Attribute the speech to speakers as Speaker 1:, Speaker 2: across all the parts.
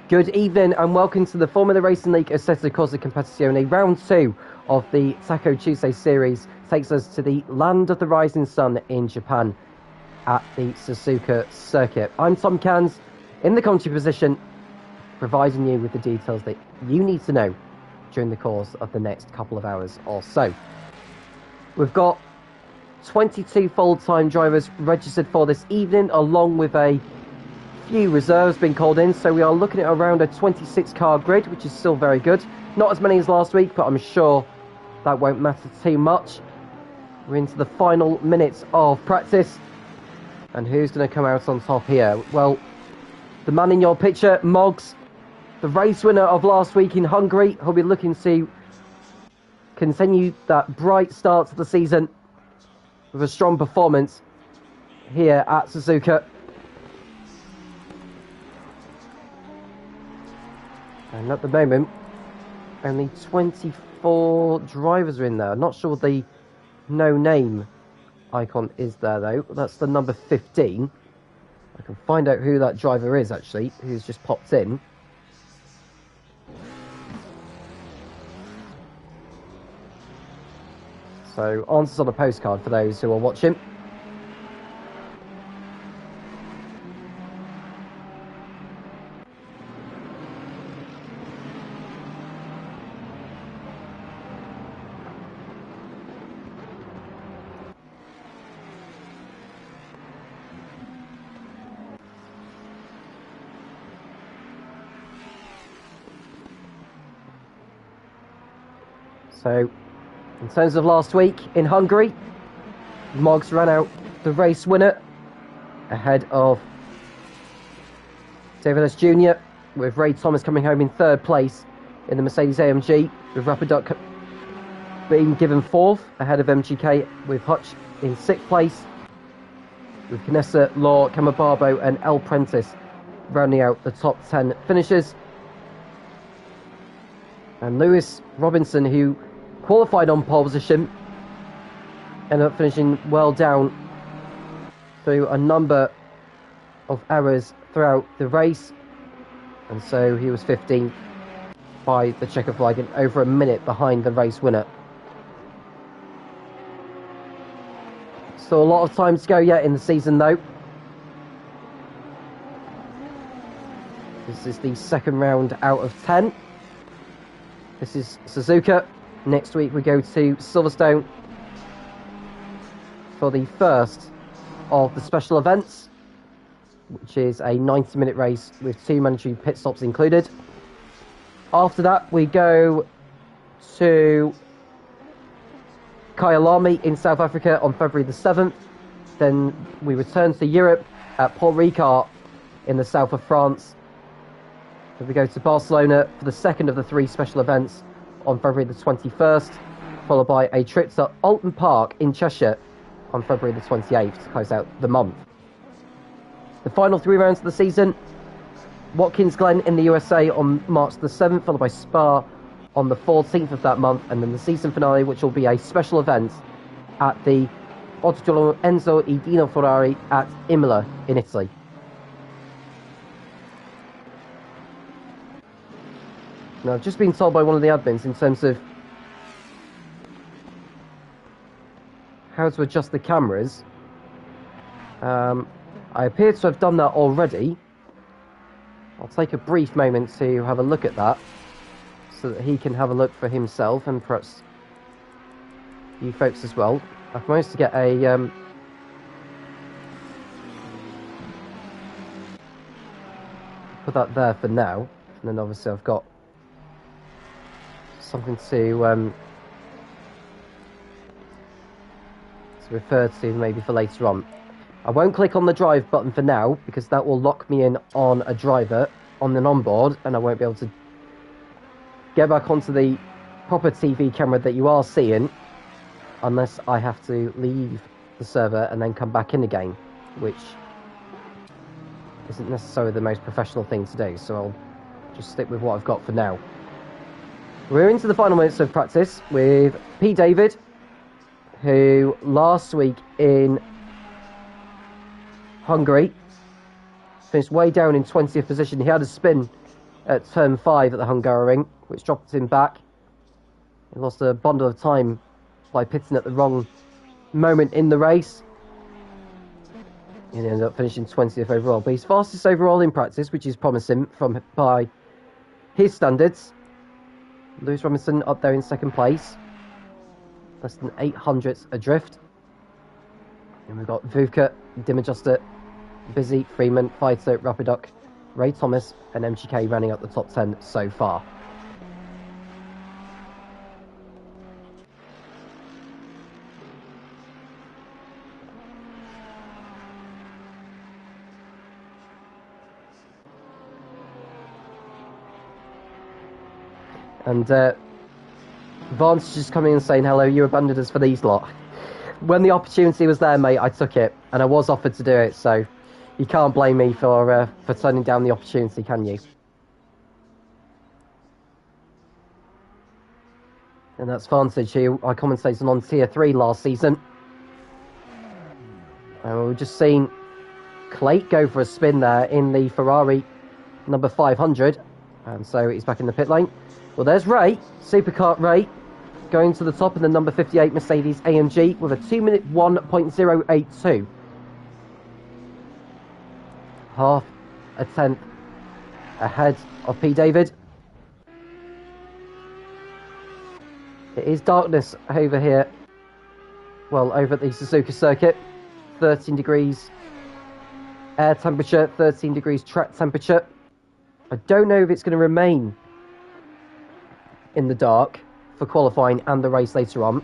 Speaker 1: Good evening and welcome to the Formula Racing League Assetto Corsa Competizione. Round 2 of the Taco Tuesday series takes us to the land of the rising sun in Japan at the Suzuka circuit. I'm Tom Cairns in the commentary position, providing you with the details that you need to know during the course of the next couple of hours or so. We've got 22 full-time drivers registered for this evening, along with a few reserves being called in, so we are looking at around a 26 car grid, which is still very good. Not as many as last week, but I'm sure that won't matter too much. We're into the final minutes of practice, and who's going to come out on top here? Well, the man in your picture, Moggs, the race winner of last week in Hungary, who'll be looking to continue that bright start to the season with a strong performance here at Suzuka. And at the moment, only 24 drivers are in there. I'm not sure the no-name icon is there, though. That's the number 15. I can find out who that driver is, actually, who's just popped in. So, answers on a postcard for those who are watching. So, in terms of last week in Hungary, Moggs ran out the race winner ahead of David S. Jr., with Ray Thomas coming home in third place in the Mercedes AMG, with Rapidot being given fourth ahead of MGK, with Hutch in sixth place, with Canessa, Law, Camababo and El Prentice rounding out the top 10 finishers. And Lewis Robinson, who qualified on pole position, ended up finishing well down through a number of errors throughout the race, and so he was 15th by the checker flag and over a minute behind the race winner. Still a lot of time to go yet in the season, though. This is the second round out of 10. This is Suzuka. Next week we go to Silverstone for the first of the special events, which is a 90-minute race with 2 mandatory pit stops included. After that we go to Kyalami in South Africa on February the 7th. Then we return to Europe at Paul Ricard in the south of France. Then we go to Barcelona for the second of the 3 special events on February the 21st, followed by a trip to Alton Park in Cheshire on February the 28th to close out the month. The final 3 rounds of the season: Watkins Glen in the USA on March the 7th, followed by Spa on the 14th of that month, and then the season finale, which will be a special event at the Autodromo Enzo e Dino Ferrari at Imola in Italy. Now, I've just been told by one of the admins in terms of how to adjust the cameras. I appear to have done that already. I'll take a brief moment to have a look at that, so that he can have a look for himself, and perhaps you folks as well. I've managed to get a put that there for now, and then obviously I've got something to refer to maybe for later on. I won't click on the drive button for now, because that will lock me in on a driver on an onboard, and I won't be able to get back onto the proper TV camera that you are seeing unless I have to leave the server and then come back in again, which isn't necessarily the most professional thing to do, so I'll just stick with what I've got for now. We're into the final minutes of practice with P. David, who last week in Hungary finished way down in 20th position. He had a spin at turn 5 at the Hungaroring, which dropped him back. He lost a bundle of time by pitting at the wrong moment in the race. And he ended up finishing 20th overall. But he's fastest overall in practice, which is promising by his standards. Lewis Robinson up there in second place. Less than 800ths adrift. And we've got Vodka, Dim Adjuster, Busy, Freeman, Fighter, Rapidoc, Ray Thomas and MGK running up the top 10 so far. And Vance just coming and saying, hello, you abandoned us for these lot. When the opportunity was there, mate, I took it. And I was offered to do it, so you can't blame me for turning down the opportunity, can you? And that's Vantage, who I commentated on Tier 3 last season. And we've just seen Clate go for a spin there in the Ferrari number 500. And so he's back in the pit lane. Well, there's Ray, Supercar Ray, going to the top in the number 58 Mercedes AMG with a 2-minute 1.082. Half a tenth ahead of P. David. It is darkness over here. Well, over at the Suzuka circuit. 13 degrees air temperature, 13 degrees track temperature. I don't know if it's going to remain in the dark for qualifying and the race later on.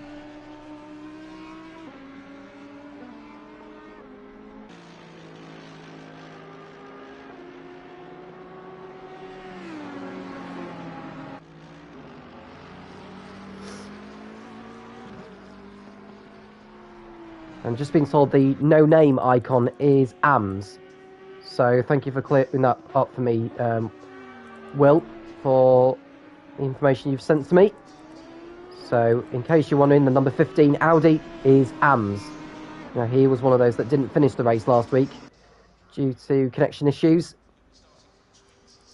Speaker 1: I'm just being told the no name icon is AMS. So thank you for clearing that up for me, Will, for the information you've sent to me. So in case you're wondering, the number 15 Audi is AMS. Now, he was one of those that didn't finish the race last week due to connection issues.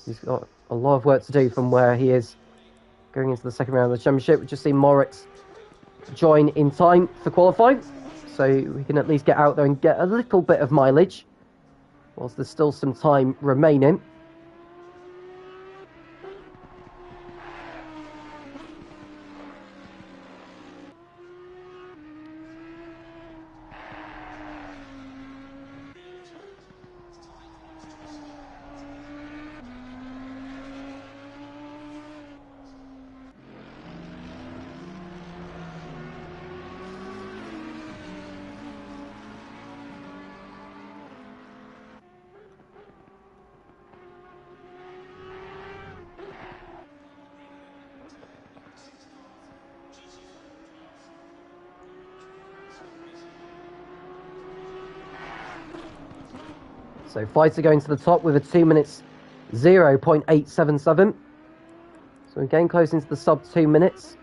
Speaker 1: He's got a lot of work to do from where he is going into the second round of the championship. We've just seen Moritz join in time for qualifying, so we can at least get out there and get a little bit of mileage whilst there's still some time remaining. So Fighter going to the top with a 2 minutes 0.877. So we're getting close into the sub 2 minutes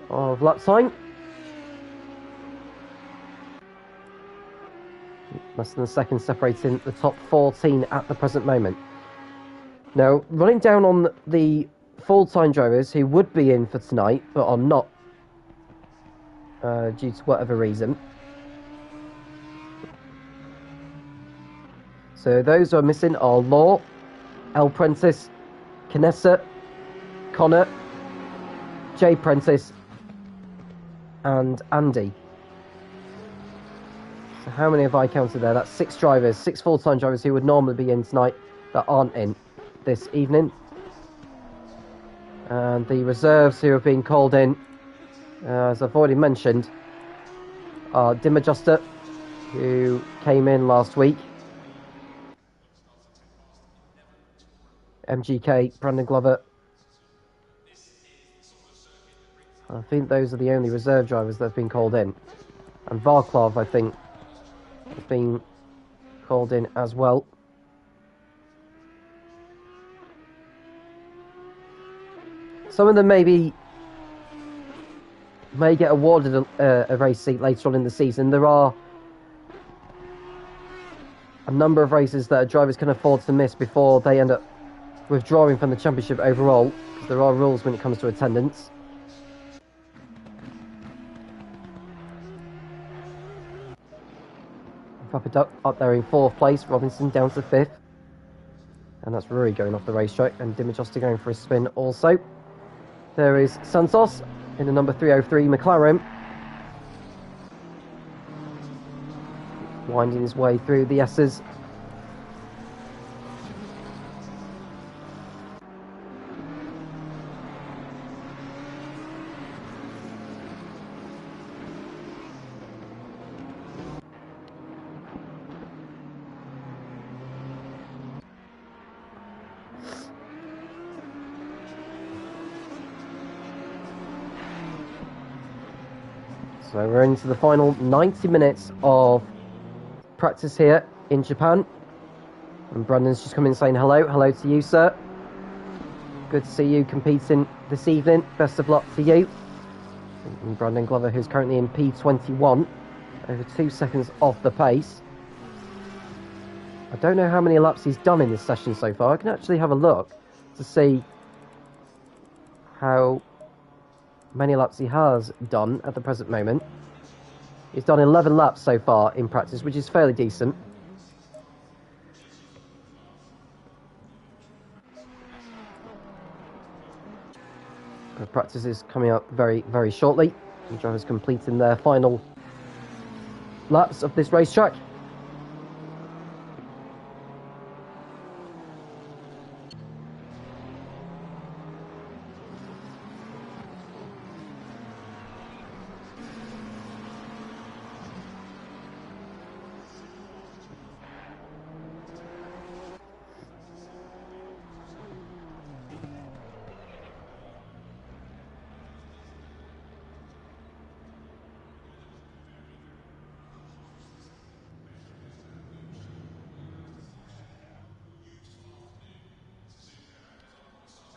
Speaker 1: of lap time. Less than a second separating the top 14 at the present moment. Now, running down on the full-time drivers who would be in for tonight, but are not due to whatever reason. So those who are missing are Law, L. Prentice, Canessa, Connor, Jay Prentice, and Andy. So how many have I counted there? That's 6 drivers, 6 full-time drivers who would normally be in tonight that aren't in this evening. And the reserves who have been called in, as I've already mentioned, are Dim Adjuster, who came in last week. MGK, Brandon Glover. I think those are the only reserve drivers that have been called in. And Varklov, I think, has been called in as well. Some of them may get awarded a race seat later on in the season. There are a number of races that drivers can afford to miss before they end up withdrawing from the championship overall, because there are rules when it comes to attendance. Rapid Duck up there in 4th place, Robinson down to 5th. And that's Rory going off the racetrack, and Dimijosti going for a spin also. There is Santos in the number 303 McLaren, winding his way through the S's. So we're into the final 90 minutes of practice here in Japan. And Brandon's just come in saying hello. Hello to you, sir. Good to see you competing this evening. Best of luck to you. And Brandon Glover, who's currently in P21, over 2 seconds off the pace. I don't know how many laps he's done in this session so far. I can actually have a look to see how many laps he has done at the present moment. He's done 11 laps so far in practice, which is fairly decent. The practice is coming up very, very shortly. The drivers completing their final laps of this racetrack.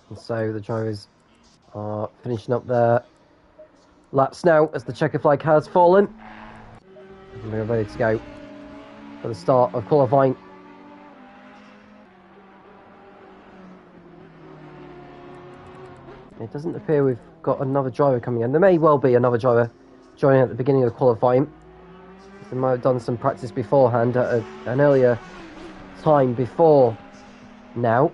Speaker 1: And so the drivers are finishing up their laps now as the checker flag has fallen. And we're ready to go for the start of qualifying. It doesn't appear we've got another driver coming in. There may well be another driver joining at the beginning of the qualifying. They might have done some practice beforehand at an earlier time before now.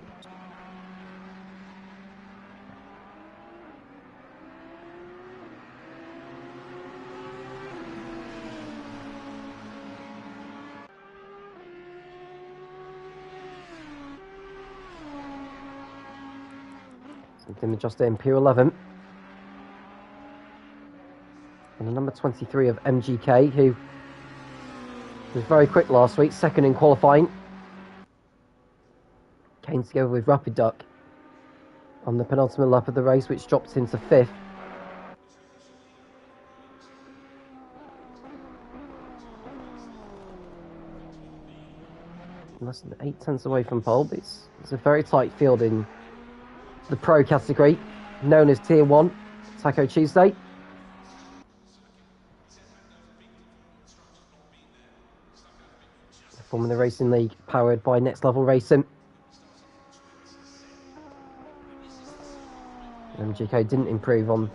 Speaker 1: Something just in P11. And the number 23 of MGK, who was very quick last week, second in qualifying. Came together with Rapid Duck on the penultimate lap of the race, which dropped into 5th. Less than 8 tenths away from pole, but it's a very tight field in the pro category, known as Tier 1, Taco Tuesday. The Formula Racing League powered by Next Level Racing. MGK didn't improve on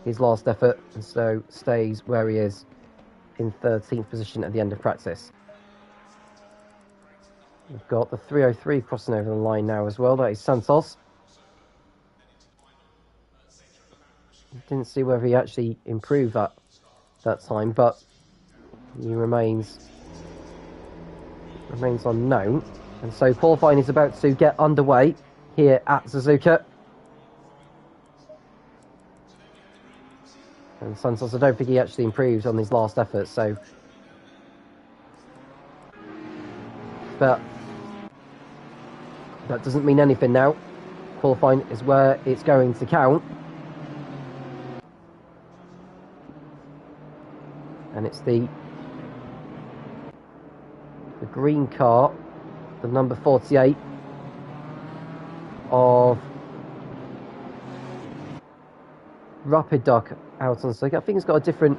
Speaker 1: his last effort, and so stays where he is in 13th position at the end of practice. We've got the 303 crossing over the line now as well. That is Santos. Didn't see whether he actually improved that time, but he remains unknown. And so qualifying is about to get underway here at Suzuka. And Santos, I don't think he actually improved on his last effort, so... But that doesn't mean anything now. Qualifying is where it's going to count. And it's the green car, the number 48 of Rapid Duck out on circuit. I think it's got a different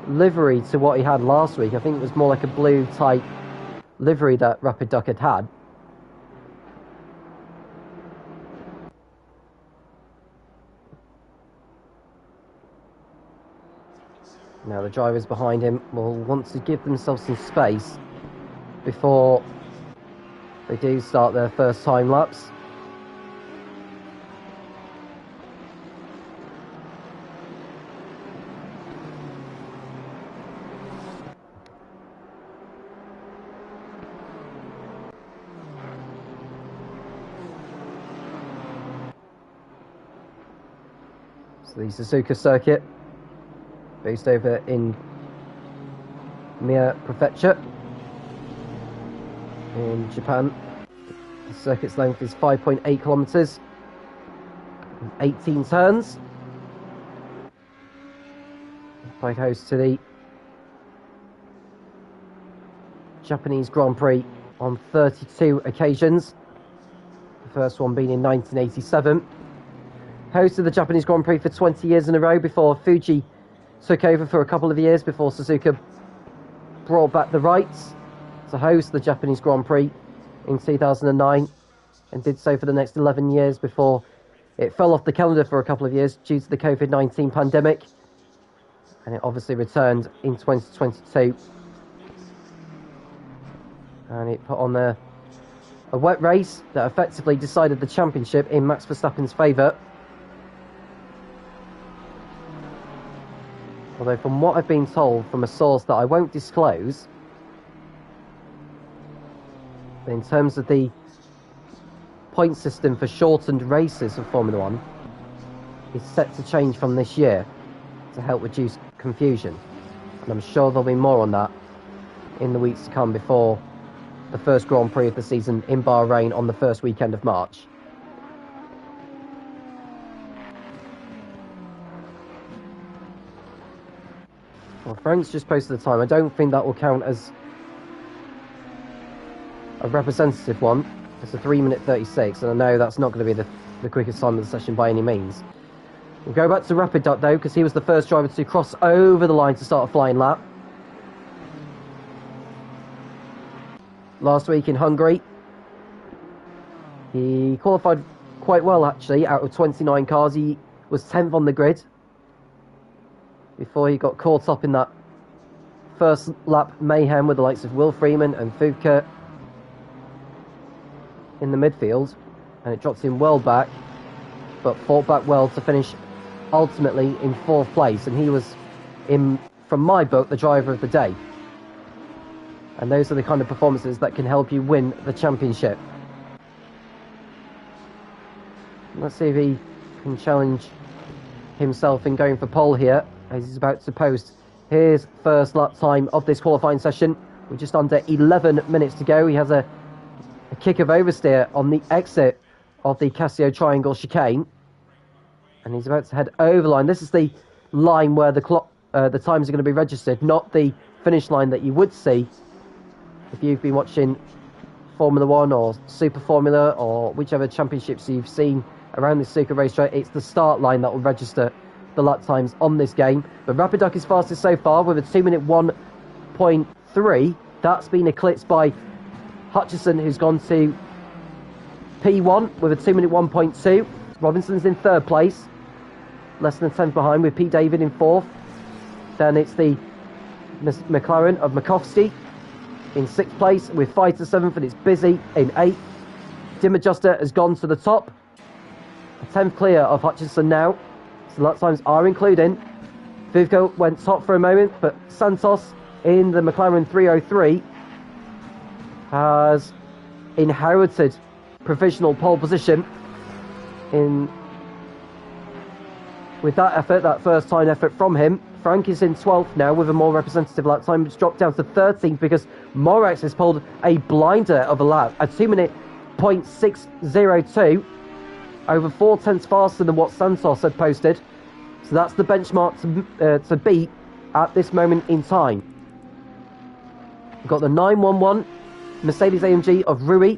Speaker 1: livery to what he had last week. I think it was more like a blue type livery that Rapid Duck had. Now the drivers behind him will want to give themselves some space before they do start their first time lapse. So the Suzuka circuit, based over in Mie Prefecture in Japan. The circuit's length is 5.8 kilometers, 18 turns. Played host to the Japanese Grand Prix on 32 occasions, the first one being in 1987. Hosted the Japanese Grand Prix for 20 years in a row before Fuji took over for a couple of years before Suzuka brought back the rights to host the Japanese Grand Prix in 2009 and did so for the next 11 years before it fell off the calendar for a couple of years due to the COVID-19 pandemic, and it obviously returned in 2022, and it put on a wet race that effectively decided the championship in Max Verstappen's favour. Although from what I've been told from a source that I won't disclose, in terms of the point system for shortened races of Formula 1, is set to change from this year to help reduce confusion. And I'm sure there'll be more on that in the weeks to come before the first Grand Prix of the season in Bahrain on the first weekend of March. Well, Frank's just posted the time. I don't think that will count as a representative one. It's a 3:36, and I know that's not going to be the quickest time of the session by any means. We'll go back to Rapid Duck though, because he was the first driver to cross over the line to start a flying lap. Last week in Hungary, he qualified quite well actually. Out of 29 cars, he was 10th on the grid before he got caught up in that first lap mayhem with the likes of Will Freeman and Vodka in the midfield, and it dropped him well back, but fought back well to finish ultimately in 4th place, and he was, from my book, the driver of the day. And those are the kind of performances that can help you win the championship. Let's see if he can challenge himself in going for pole here, as he's about to post his first lap time of this qualifying session. We're just under 11 minutes to go. He has a kick of oversteer on the exit of the Casio Triangle chicane, and he's about to head over the line. This is the line where the times are going to be registered, not the finish line that you would see if you've been watching Formula 1 or Super Formula or whichever championships you've seen around this Suzuka racetrack. It's the start line that will register the lap times on this game. But Rapid Duck is fastest so far with a 2-minute 1.3. That's been eclipsed by Hutchison, who's gone to P1 with a 2-minute 1.2. Robinson's in 3rd place, less than a tenth behind, with P. David in 4th. Then it's the McLaren of Makovsky in 6th place, with Fighter 7th, and it's Busy in 8th. Dim Adjuster has gone to the top, a 10th clear of Hutchinson now, so lap times are including. Vivko went top for a moment, but Santos in the McLaren 303 has inherited provisional pole position with that effort, that first time effort from him. Frank is in 12th now with a more representative lap time. It's dropped down to 13th because Morax has pulled a blinder of a lap, a 2-minute 0.602, over 4 tenths faster than what Santos had posted. So that's the benchmark to beat at this moment in time. We've got the 911 Mercedes AMG of Rui.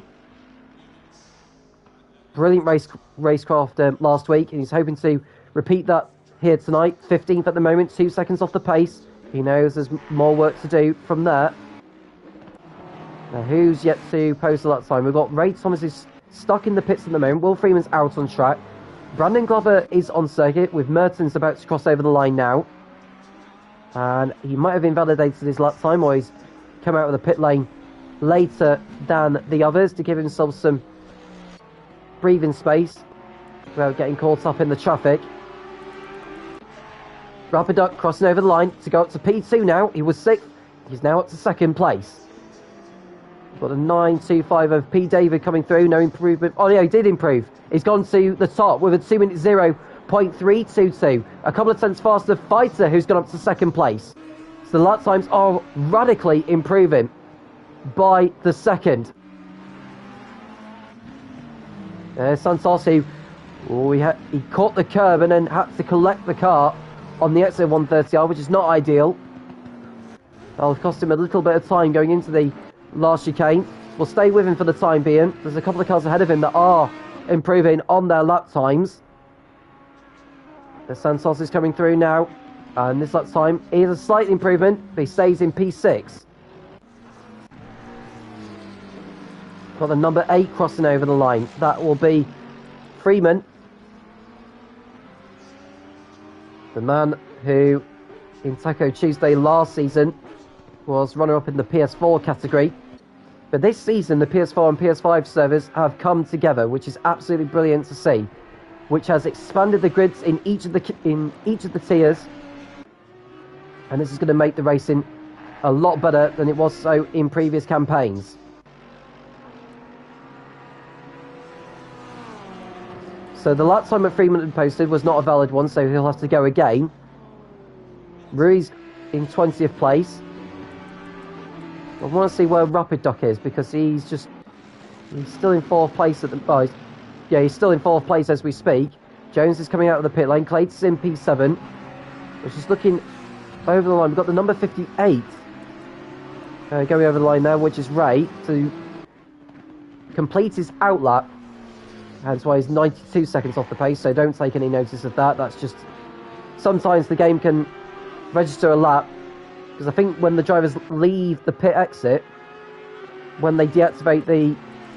Speaker 1: Brilliant racecraft last week, and he's hoping to repeat that here tonight. 15th at the moment, 2 seconds off the pace. He knows there's more work to do from there. Now, who's yet to post a lap time? We've got Ray Thomas is stuck in the pits at the moment. Will Freeman's out on track. Brandon Glover is on circuit, with Mertens about to cross over the line now. And he might have invalidated his lap time, or he's come out of the pit lane later than the others to give himself some breathing space without getting caught up in the traffic. Rapid Duck crossing over the line to go up to P2 now. He was 6th. He's now up to 2nd place. Got a 9.25 of P. David coming through. No improvement. Oh, yeah, he did improve. He's gone to the top with a 2-minute 0.322. A couple of tenths faster Fighter, who's gone up to 2nd place. So the lap times are radically improving by the second. Santos, who he caught the curb and then had to collect the car on the exit 130R, which is not ideal. That'll cost him a little bit of time going into the last chicane. We'll stay with him for the time being. There's a couple of cars ahead of him that are improving on their lap times. The Santos is coming through now, and this lap time is a slight improvement, but he stays in P6. Got the number 8 crossing over the line. That will be Freeman, the man who in Taco Tuesday last season was runner-up in the PS4 category. But this season, the PS4 and PS5 servers have come together, which is absolutely brilliant to see, which has expanded the grids in each of the tiers, and this is going to make the racing a lot better than it was so in previous campaigns. So the lap time that Freeman had posted was not a valid one, so he'll have to go again. Rui's in 20th place. I want to see where Rapid Duck is, because he's still in 4th place at the he's still in 4th place as we speak. Jones is coming out of the pit lane. Clayton's in P7, which is looking over the line. We've got the number 58 going over the line there, which is Ray, to complete his outlap. That's why he's 92 seconds off the pace, so don't take any notice of that. That's just, sometimes the game can register a lap, because I think when the drivers leave the pit exit, when they deactivate the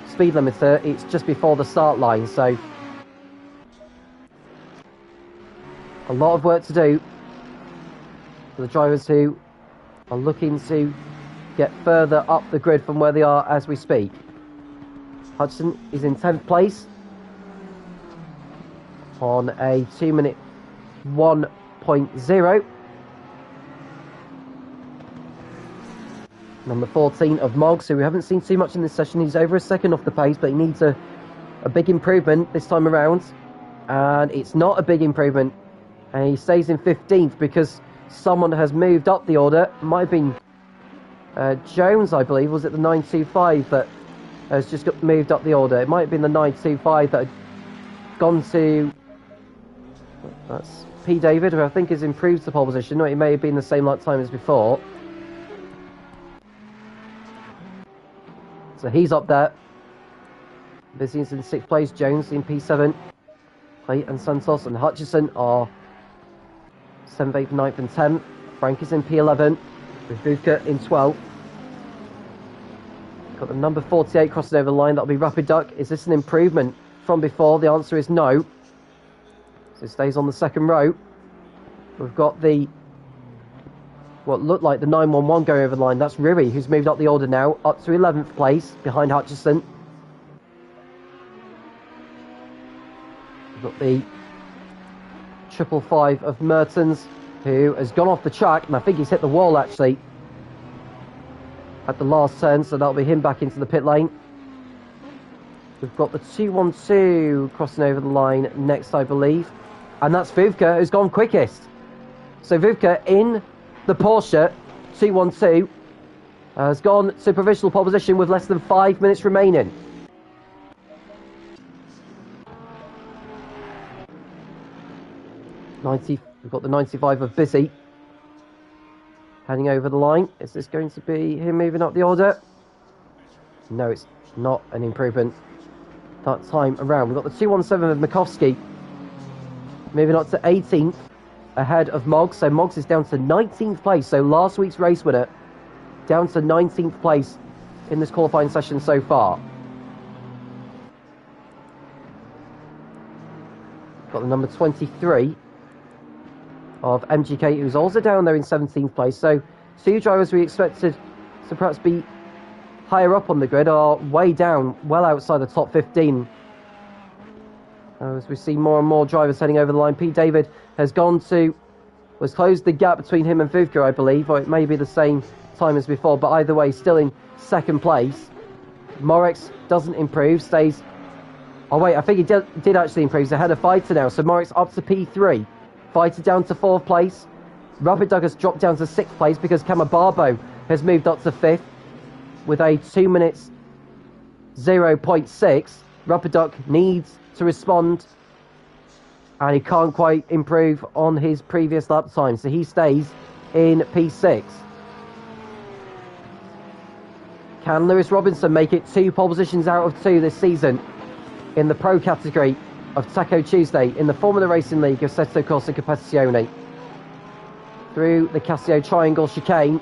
Speaker 1: speed limiter, it's just before the start line, so a lot of work to do for the drivers who are looking to get further up the grid from where they are as we speak. Hudson is in 10th place on a 2-minute 1.0. Number 14 of Moggs, who we haven't seen too much in this session. He's over a second off the pace, but he needs a big improvement this time around. And it's not a big improvement. And he stays in 15th because someone has moved up the order. Might have been Jones, I believe. Was it the 925 that has just got moved up the order? It might have been the 925 that had gone to... That's P. David, who I think has improved the pole position. Or it may have been the same lap time as before. So he's up there. Busy's in 6th place. Jones in P7. Clay and Santos and Hutchison are 7th, 8th, 9th and 10th. Frank is in P11 with Vodka in 12th. Got the number 48 crossing over the line. That'll be Rapid Duck. Is this an improvement from before? The answer is no. So it stays on the second row. We've got the what looked like the 911 going over the line. That's Riri, who's moved up the order now, up to 11th place behind Hutchison. We've got the 555 of Mertens, who has gone off the track, and I think he's hit the wall actually at the last turn, so that'll be him back into the pit lane. We've got the 212 crossing over the line next, I believe, and that's Vuvka, who's gone quickest. So Vuvka in the Porsche 212 has gone to provisional pole position with less than 5 minutes remaining. We've got the 95 of Busy heading over the line. Is this going to be him moving up the order? No, it's not an improvement that time around. We've got the 217 of Makovsky moving up to 18th ahead of Moggs. So Moggs is down to 19th place. So last week's race winner down to 19th place in this qualifying session so far. Got the number 23 of MGK, who's also down there in 17th place. So 2 drivers we expected to perhaps be higher up on the grid are way down, well outside the top 15. As we see more and more drivers heading over the line. Pete David has closed the gap between him and Vodka, I believe, or it may be the same time as before, but either way, still in 2nd place. Moritz doesn't improve, stays... Oh wait, I think he did actually improve. He's ahead of Fighter now, so Moritz up to P3. Fighter down to 4th place. Rapid Duck has dropped down to 6th place because Camabarbo has moved up to 5th with a 2 minutes 0.6. Rapid Duck needs to respond, and he can't quite improve on his previous lap time, so he stays in P6. Can Lewis Robinson make it 2 pole positions out of 2 this season in the pro category of Taco Tuesday in the Formula Racing League of Assetto Corsa Competizione? Through the Casio Triangle chicane,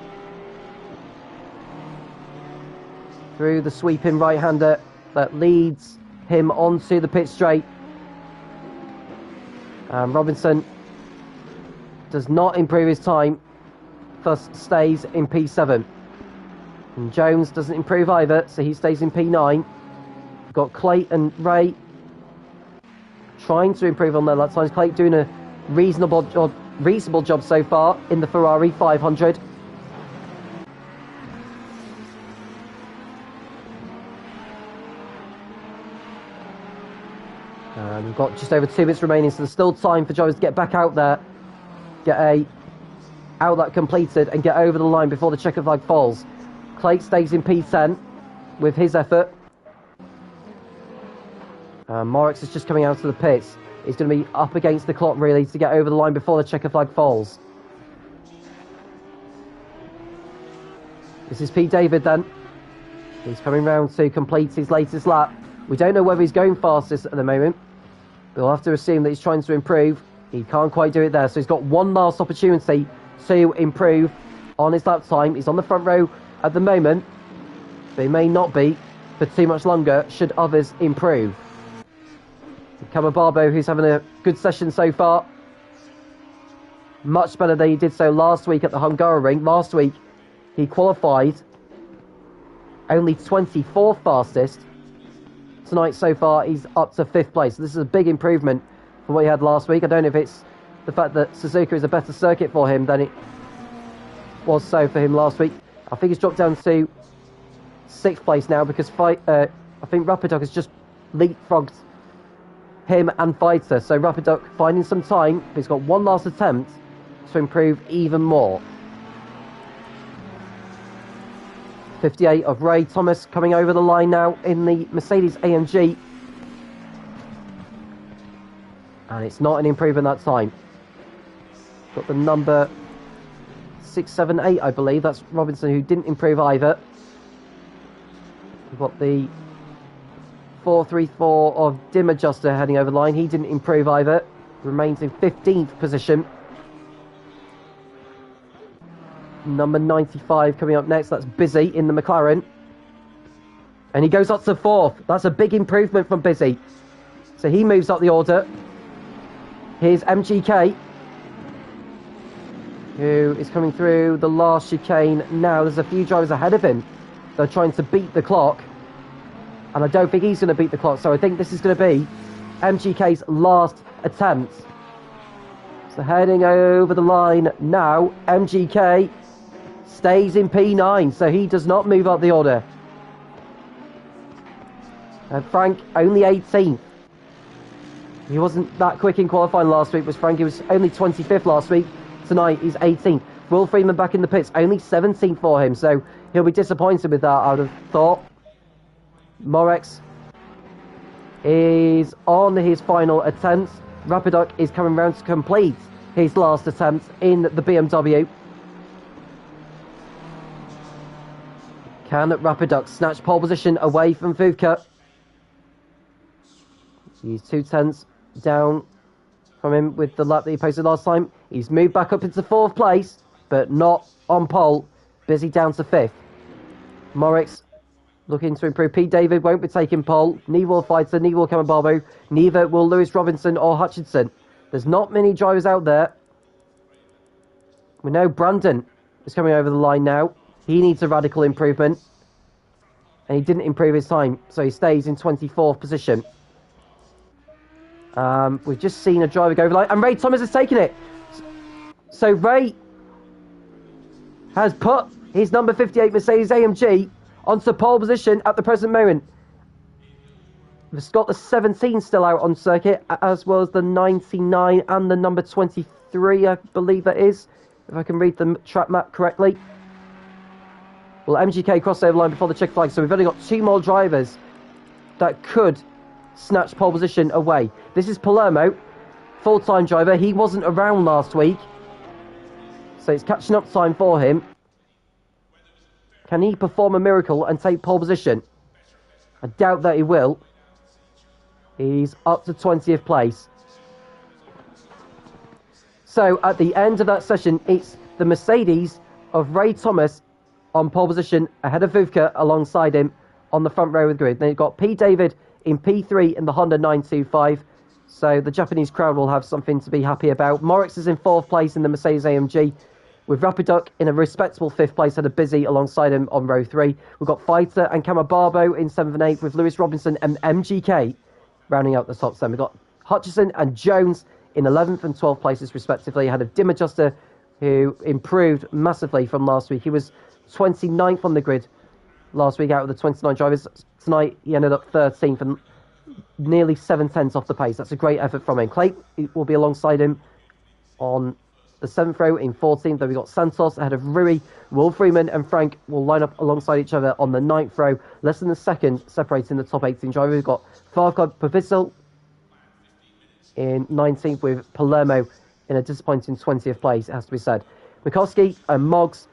Speaker 1: through the sweeping right-hander that leads him onto the pit straight. Robinson does not improve his time, thus stays in P7. And Jones doesn't improve either, so he stays in P9. We've got Clay and Ray trying to improve on their lap times. Clay doing a reasonable job so far in the Ferrari 500. We've got just over 2 minutes remaining, so there's still time for drivers to get back out there, get a outlet completed, and get over the line before the checker flag falls. Clay stays in P10 with his effort. Moritz is just coming out of the pits. He's going to be up against the clock, really, to get over the line before the checker flag falls. This is Pete David, then. He's coming round to complete his latest lap. We don't know whether he's going fastest at the moment. We'll have to assume that he's trying to improve. He can't quite do it there, so he's got one last opportunity to improve on his lap time. He's on the front row at the moment, but he may not be for too much longer should others improve. Camabarbo, who's having a good session so far. Much better than he did so last week at the Hungaroring. Last week, he qualified only 24th fastest. Tonight, so far, he's up to 5th place. This is a big improvement from what he had last week. I don't know if it's the fact that Suzuka is a better circuit for him than it was so for him last week. I think he's dropped down to 6th place now because I think Rapid Duck has just leapfrogged him and Fighter. So Rapid Duck finding some time, but he's got one last attempt to improve even more. 58 of Ray Thomas coming over the line now in the Mercedes AMG. And it's not an improvement that time. Got the number 678, I believe. That's Robinson, who didn't improve either. We've got the 434 of Dim Adjuster heading over the line. He didn't improve either. Remains in 15th position. Number 95 coming up next. That's Busy in the McLaren. And he goes up to 4th. That's a big improvement from Busy. So he moves up the order. Here's MGK, who is coming through the last chicane now. There's a few drivers ahead of him. They're trying to beat the clock. And I don't think he's going to beat the clock. So I think this is going to be MGK's last attempt. So heading over the line now, MGK stays in P9, so he does not move up the order. And Frank only 18th. He wasn't that quick in qualifying last week, was Frank. He was only 25th last week. Tonight he's 18th. Will Freeman back in the pits, only 17th for him, so he'll be disappointed with that, I would have thought. Moritz is on his final attempt. Rapiduc is coming round to complete his last attempt in the BMW. Can Rapiduc snatch pole position away from Vodka? He's 2/10 down from him with the lap that he posted last time. He's moved back up into 4th place, but not on pole. Busy down to 5th. Moritz looking to improve. Pete David won't be taking pole. Neither will Fighter, neither will Camabarbo. Neither will Lewis Robinson or Hutchinson. There's not many drivers out there We know Brandon is coming over the line now. He needs a radical improvement. And he didn't improve his time, so he stays in 24th position. We've just seen a driver go over the line, and Ray Thomas has taken it. So Ray has put his number 58 Mercedes AMG onto pole position at the present moment. We've got the 17 still out on circuit, as well as the 99 and the number 23, I believe that is, if I can read the track map correctly. Well, MGK crossed over line before the check flag, so we've only got 2 more drivers that could snatch pole position away. This is Palermo, full-time driver. He wasn't around last week, so it's catching up time for him. Can he perform a miracle and take pole position? I doubt that he will. He's up to 20th place. So at the end of that session, it's the Mercedes of Ray Thomas on pole position ahead of Vodka alongside him on the front row of the grid. Then you've got P. David in P3 in the Honda 925. So the Japanese crowd will have something to be happy about. Morix is in 4th place in the Mercedes AMG, with Rapiduc in a respectable 5th place, had a busy alongside him on row 3. We've got Fighter and Camabarbo in 7th and 8th, with Lewis Robinson and MGK rounding out the top 10. We've got Hutchison and Jones in 11th and 12th places respectively, ahead of Dim Adjuster, who improved massively from last week. He was 29th on the grid last week out of the 29 drivers. Tonight he ended up 13th and nearly 7/10 off the pace. That's a great effort from him. Clay will be alongside him on the 7th row in 14th. Then we've got Santos ahead of Rui. Will Freeman and Frank will line up alongside each other on the 9th row. Less than a second separating the top 18 drivers. We've got Farquhar Pavisel in 19th, with Palermo in a disappointing 20th place, it has to be said. Mikowski and Moggs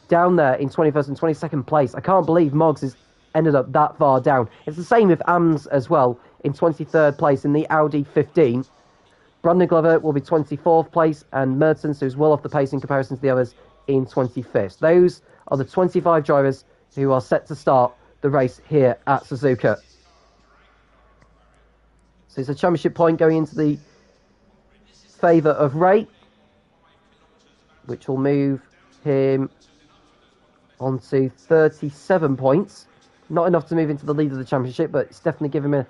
Speaker 1: down there in 21st and 22nd place. I can't believe Moggs has ended up that far down. It's the same with Ams as well, in 23rd place in the Audi 15. Brandon Glover will be 24th place, and Mertens, who's well off the pace in comparison to the others, in 25th. Those are the 25 drivers who are set to start the race here at Suzuka. So it's a championship point going into the favour of Ray, which will move him onto 37 points. Not enough to move into the lead of the championship, but it's definitely given him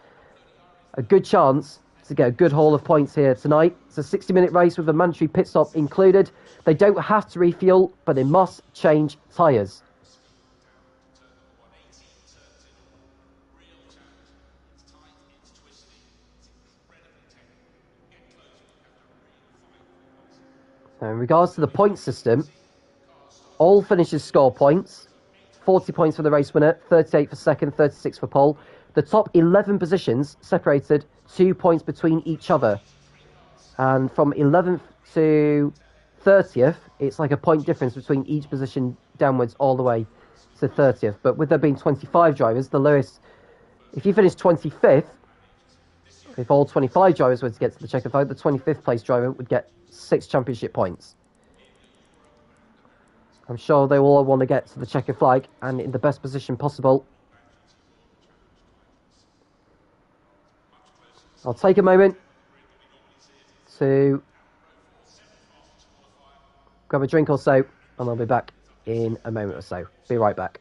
Speaker 1: a good chance to get a good haul of points here tonight. It's a 60-minute race with a mandatory pit stop included. They don't have to refuel, but they must change tyres. Now, in regards to the point system, all finishes score points. 40 points for the race winner, 38 for second, 36 for pole. The top 11 positions separated 2 points between each other. And from 11th to 30th, it's like a point difference between each position downwards all the way to 30th. But with there being 25 drivers, the lowest, if you finish 25th, if all 25 drivers were to get to the checkered flag, the 25th place driver would get 6 championship points. I'm sure they will all want to get to the checkered flag and in the best position possible. I'll take a moment to grab a drink or so, and I'll be back in a moment or so. Be right back.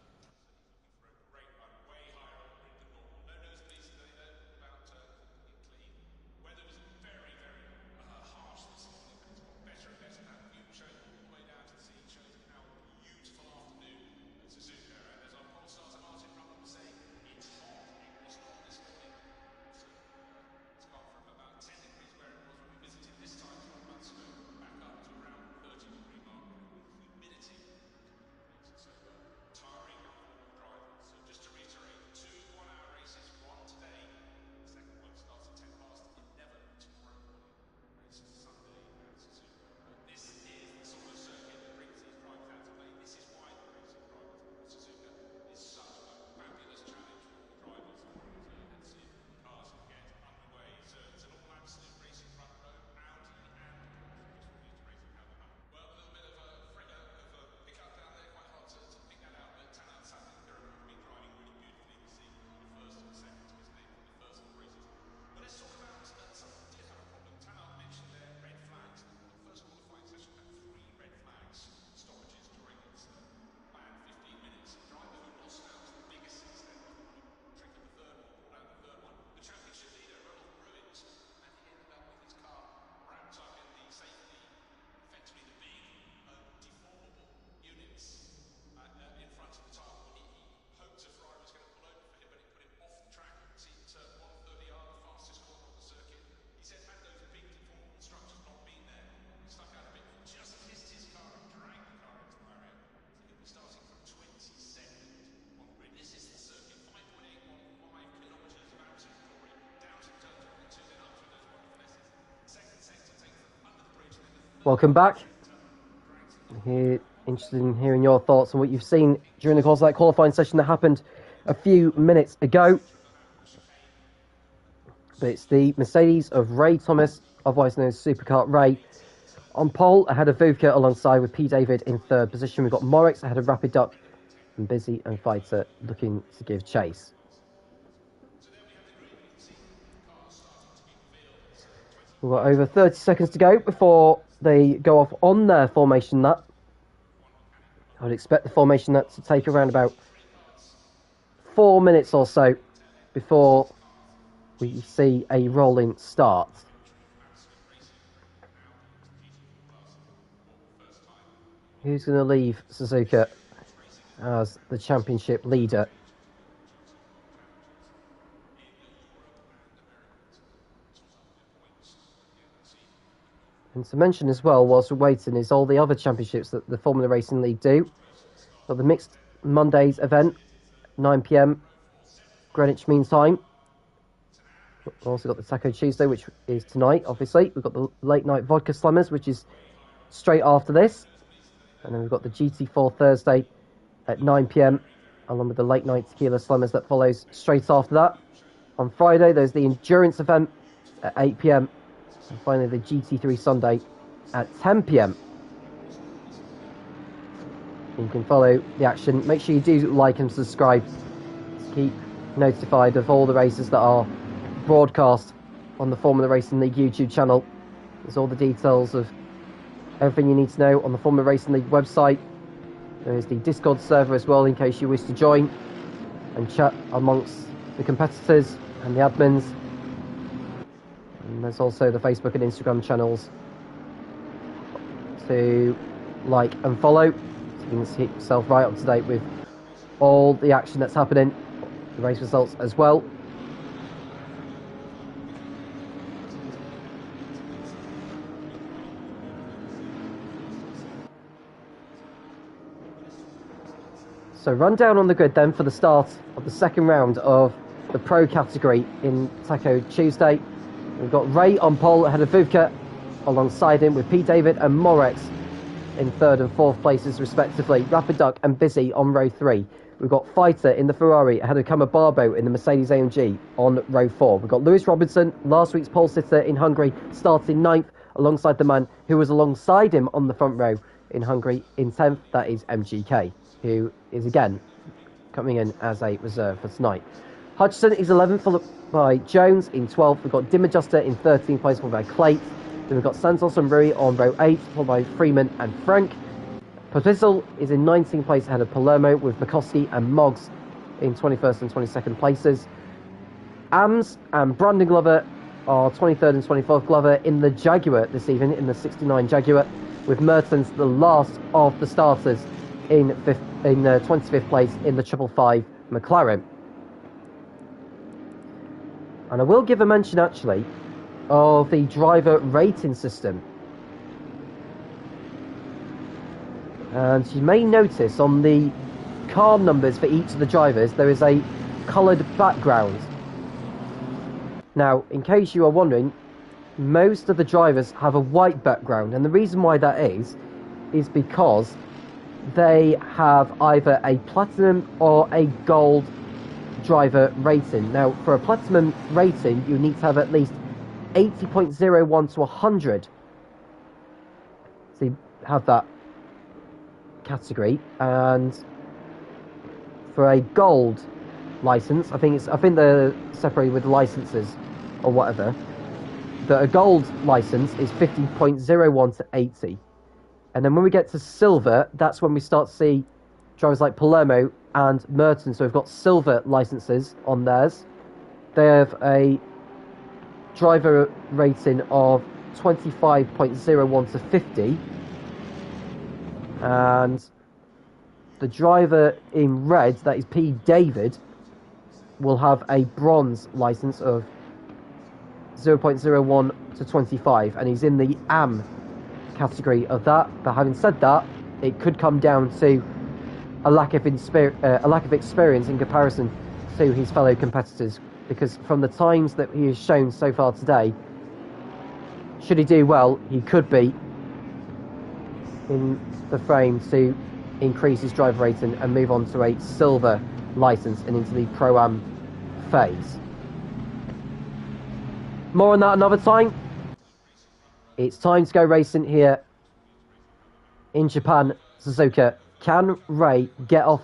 Speaker 1: Welcome back. Here, interested in hearing your thoughts on what you've seen during the course of that qualifying session that happened a few minutes ago. But it's the Mercedes of Ray Thomas, otherwise known as Supercar Ray, on pole ahead of Vodka, alongside with P. David in third position. We've got Morix ahead of Rapid Duck, and Busy and Fighter looking to give chase. We've got over 30 seconds to go before they go off on their formation lap. I would expect the formation lap to take around about 4 minutes or so before we see a rolling start. Who's going to leave Suzuka as the championship leader? And to mention as well, whilst we're waiting, is all the other championships that the Formula Racing League do. Got the Mixed Mondays event, 9 PM, Greenwich Mean Time. We've also got the Taco Tuesday, which is tonight, obviously. We've got the Late Night Vodka Slammers, which is straight after this. And then we've got the GT4 Thursday at 9 PM, along with the Late Night Tequila Slammers that follows straight after that. On Friday, there's the Endurance event at 8 PM. And finally, the GT3 Sunday at 10 PM. You can follow the action. Make sure you do like and subscribe to keep notified of all the races that are broadcast on the Formula Racing League YouTube channel. There's all the details of everything you need to know on the Formula Racing League website. There is the Discord server as well, in case you wish to join and chat amongst the competitors and the admins. And there's also the Facebook and Instagram channels to like and follow, so you can keep yourself right up to date with all the action that's happening, the race results as well. So rundown on the grid then for the start of the second round of the Pro category in Taco Tuesday. We've got Ray on pole ahead of Vodka, alongside him with P. David and Morex in third and fourth places respectively. Rapid Duck and Busy on row 3. We've got Fighter in the Ferrari ahead of Barbo in the Mercedes AMG on row 4. We've got Lewis Robinson, last week's pole sitter in Hungary, starting 9th alongside the man who was alongside him on the front row in Hungary in 10th. That is MGK, who is again coming in as a reserve for tonight. Hutchison is 11th, followed by Jones in 12th. We've got Dim Adjuster in 13th place, followed by Clate. Then we've got Santos and Rui on row 8, followed by Freeman and Frank. Potizzle is in 19th place ahead of Palermo, with Bukowski and Moggs in 21st and 22nd places. Ams and Brandon Glover are 23rd and 24th. Glover in the Jaguar this evening, in the 69 Jaguar, with Mertens the last of the starters in 25th place in the 555 McLaren. And I will give a mention, actually, of the driver rating system. And you may notice on the car numbers for each of the drivers, there is a coloured background. Now, in case you are wondering, most of the drivers have a white background. And the reason why that is because they have either a platinum or a gold driver rating. Now, for a platinum rating, you need to have at least 80.01 to 100. So you have that category. And for a gold license, I think they're separated with licenses or whatever. But a gold license is 50.01 to 80. And then when we get to silver, that's when we start to see drivers like Palermo and Mertens. So we've got silver licenses on theirs. They have a driver rating of 25.01 to 50. And the driver in red, that is P. David, will have a bronze license of 0.01 to 25. And he's in the AM category of that. But having said that, it could come down to a lack of experience in comparison to his fellow competitors, because from the times that he has shown so far today, should he do well, he could be in the frame to increase his driver rating and move on to a silver license and into the Pro-Am phase. More on that another time. It's time to go racing here in Japan, Suzuka. Can Ray get off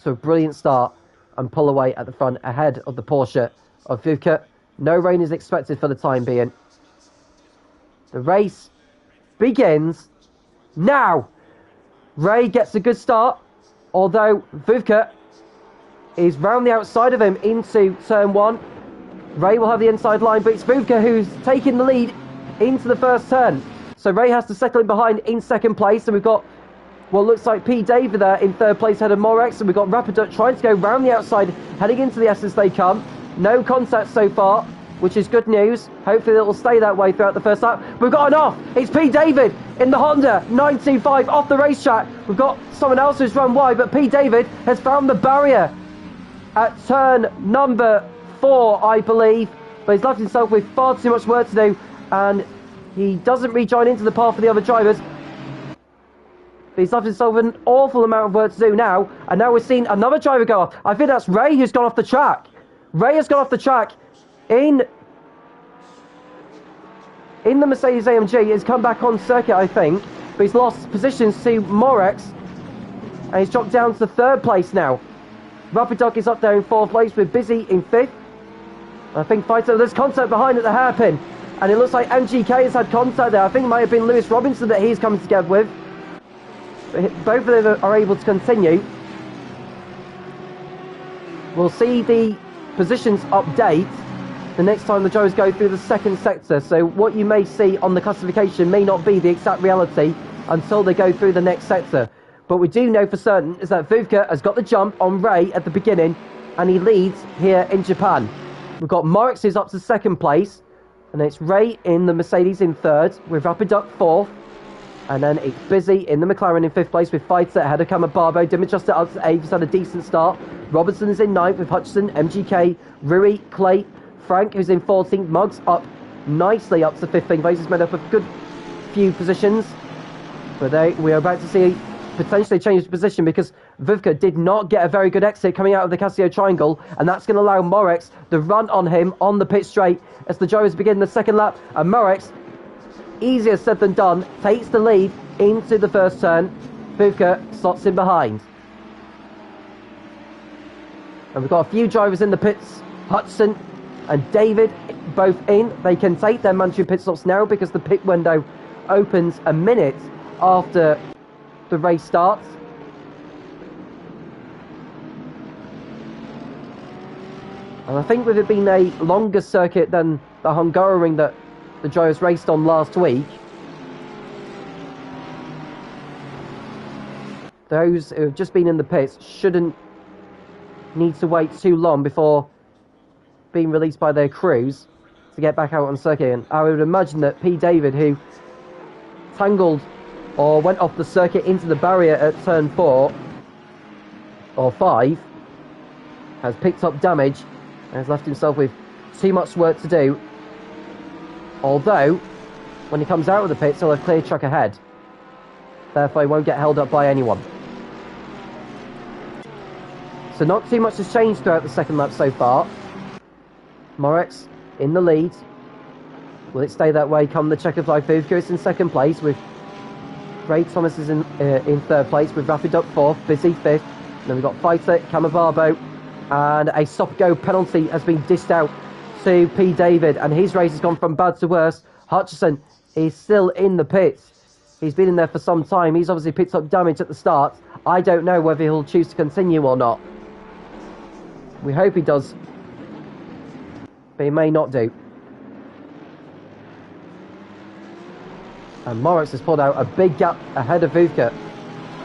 Speaker 1: to a brilliant start and pull away at the front ahead of the Porsche of Vodka? No rain is expected for the time being. The race begins now. Ray gets a good start, although Vodka is round the outside of him into turn 1. Ray will have the inside line, but it's Vodka who's taking the lead into the first turn. So Ray has to settle in behind in second place, and we've got what looks like P. David there in third place ahead of Morex, and we've got Rapiduc trying to go round the outside, heading into the S as they come. No contact so far, which is good news. Hopefully it will stay that way throughout the first lap. We've got an off. It's P. David in the Honda 925 off the racetrack. We've got someone else who's run wide, but P. David has found the barrier at turn number 4, I believe. But he's left himself with far too much work to do, and he doesn't rejoin into the path for the other drivers. But he's left himself with an awful amount of work to do now, and now we're seeing another driver go off. I think that's Ray who's gone off the track. Ray has gone off the track in the Mercedes AMG. He's come back on circuit, I think, but he's lost positions to Morex, and he's dropped down to third place now. Rapiduc is up there in fourth place with Busy in fifth. I think Fighter, there's contact behind at the hairpin, and it looks like MGK has had contact there. I think it might have been Lewis Robinson that he's coming together with. But both of them are able to continue. We'll see the positions update the next time the drivers go through the second sector. So what you may see on the classification may not be the exact reality until they go through the next sector. But we do know for certain is that Vodka has got the jump on Ray at the beginning, and he leads here in Japan. We've got Morex is up to second place, and it's Ray in the Mercedes in third, with Rapiduc fourth, and then it's Busy in the McLaren in fifth place with Fighter ahead of Kamabarbo. Dimitrust up to eighth, he's had a decent start. Robertson is in ninth with Hutchison, MGK, Rui, Clay, Frank who's in 14th, Muggs up nicely up to 15th place. He's made up a good few positions, but we are about to see potentially change the position because Vodka did not get a very good exit coming out of the Casio Triangle, and that's going to allow Morex to run on him on the pit straight as the drivers begin the second lap, and Morex, easier said than done, takes the lead into the first turn. Vodka slots in behind. And we've got a few drivers in the pits, Hudson and David both in. They can take their mandatory pit stops now because the pit window opens a minute after the race starts. And I think with it being a longer circuit than the Hungaroring that the drivers raced on last week, those who have just been in the pits shouldn't need to wait too long before being released by their crews to get back out on circuit. And I would imagine that P. David, who tangled or went off the circuit into the barrier at turn 4 or 5, has picked up damage and has left himself with too much work to do. Although, when he comes out of the pits, he'll have clear track ahead. Therefore, he won't get held up by anyone. So not too much has changed throughout the second lap so far. Morex in the lead. Will it stay that way come the checkered flag? Vodka is in second place with Ray Thomas is in third place with Rapiduc fourth, Busy fifth. And then we've got Fighter, Kamabarbo, and a stop-go penalty has been dished out to P. David, and his race has gone from bad to worse. Hutchison is still in the pits. He's been in there for some time. He's obviously picked up damage at the start. I don't know whether he'll choose to continue or not. We hope he does, but he may not do. And Morex has pulled out a big gap ahead of Vodka,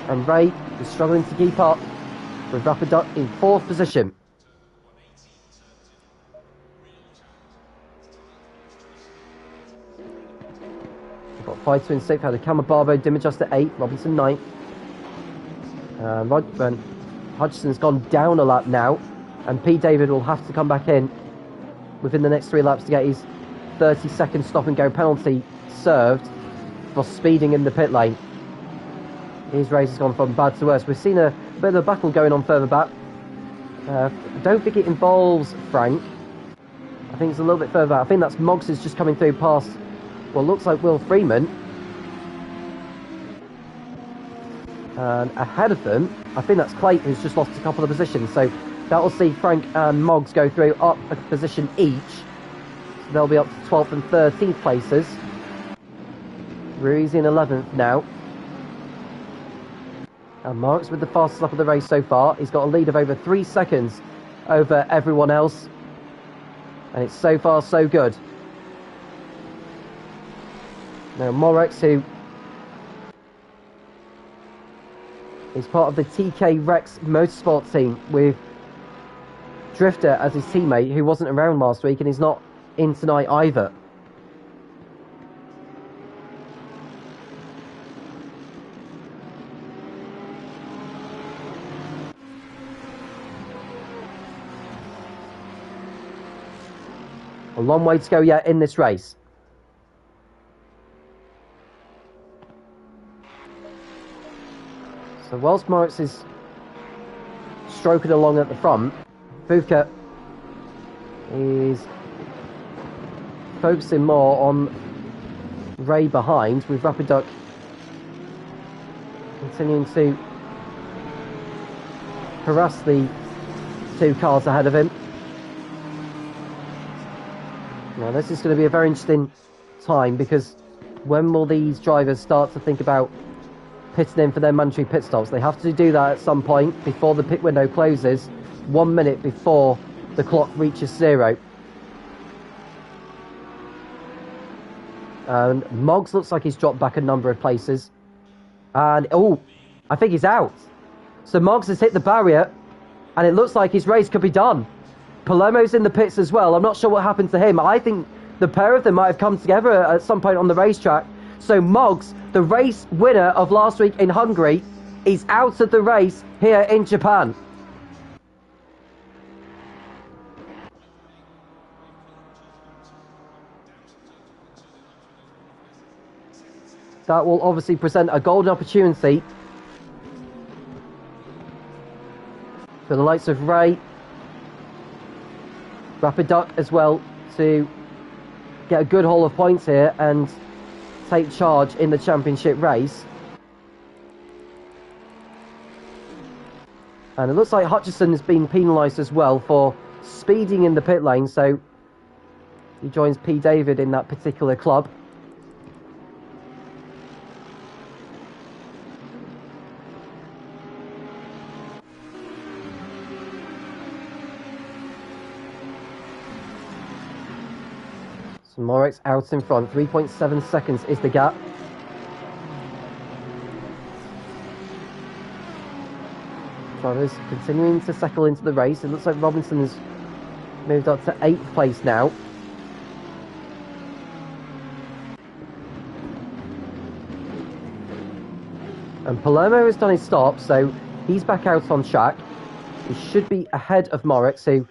Speaker 1: and Ray is struggling to keep up with Rapiduc in fourth position. We've got Fighter in sixth, had a Kamabarbo, Dimitrust at 8th, Robinson 9th. Hutchison's gone down a lap now, and P. David will have to come back in within the next 3 laps to get his 30-second stop and go penalty served for speeding in the pit lane. His race has gone from bad to worse. We've seen a bit of a battle going on further back. I don't think it involves Frank. I think it's a little bit further back. I think that's Moggs is just coming through past what looks like Will Freeman. And ahead of them, I think that's Clayton, who's just lost a couple of positions. So that will see Frank and Moggs go through up a position each. So they'll be up to 12th and 13th places. Ruiz in 11th now. And Marks with the fastest lap of the race so far. He's got a lead of over 3 seconds over everyone else. And it's so far so good. Now Morex, who is part of the TK Rex Motorsport team with Drifter as his teammate, who wasn't around last week and is not in tonight either. A long way to go yet in this race. So whilst Moritz is stroking along at the front, Vodka is focusing more on Ray behind, with Rapid Duck continuing to harass the 2 cars ahead of him. Now this is going to be a very interesting time, because when will these drivers start to think about pitting in for their mandatory pit stops? They have to do that at some point before the pit window closes, 1 minute before the clock reaches 0. And Moggs looks like he's dropped back a number of places. And, oh, I think he's out. So Moggs has hit the barrier, and it looks like his race could be done. Palermo's in the pits as well. I'm not sure what happened to him. I think the pair of them might have come together at some point on the racetrack. So Moggs, the race winner of last week in Hungary, is out of the race here in Japan. That will obviously present a golden opportunity for the likes of Ray, Rapid Duck as well, to get a good haul of points here and take charge in the championship race. And it looks like Hutchison has been penalised as well for speeding in the pit lane, so he joins P. David in that particular club. So Moritz out in front, 3.7 seconds is the gap. Drivers continuing to settle into the race. It looks like Robinson has moved up to 8th place now. And Palermo has done his stop, so he's back out on track. He should be ahead of Moritz, who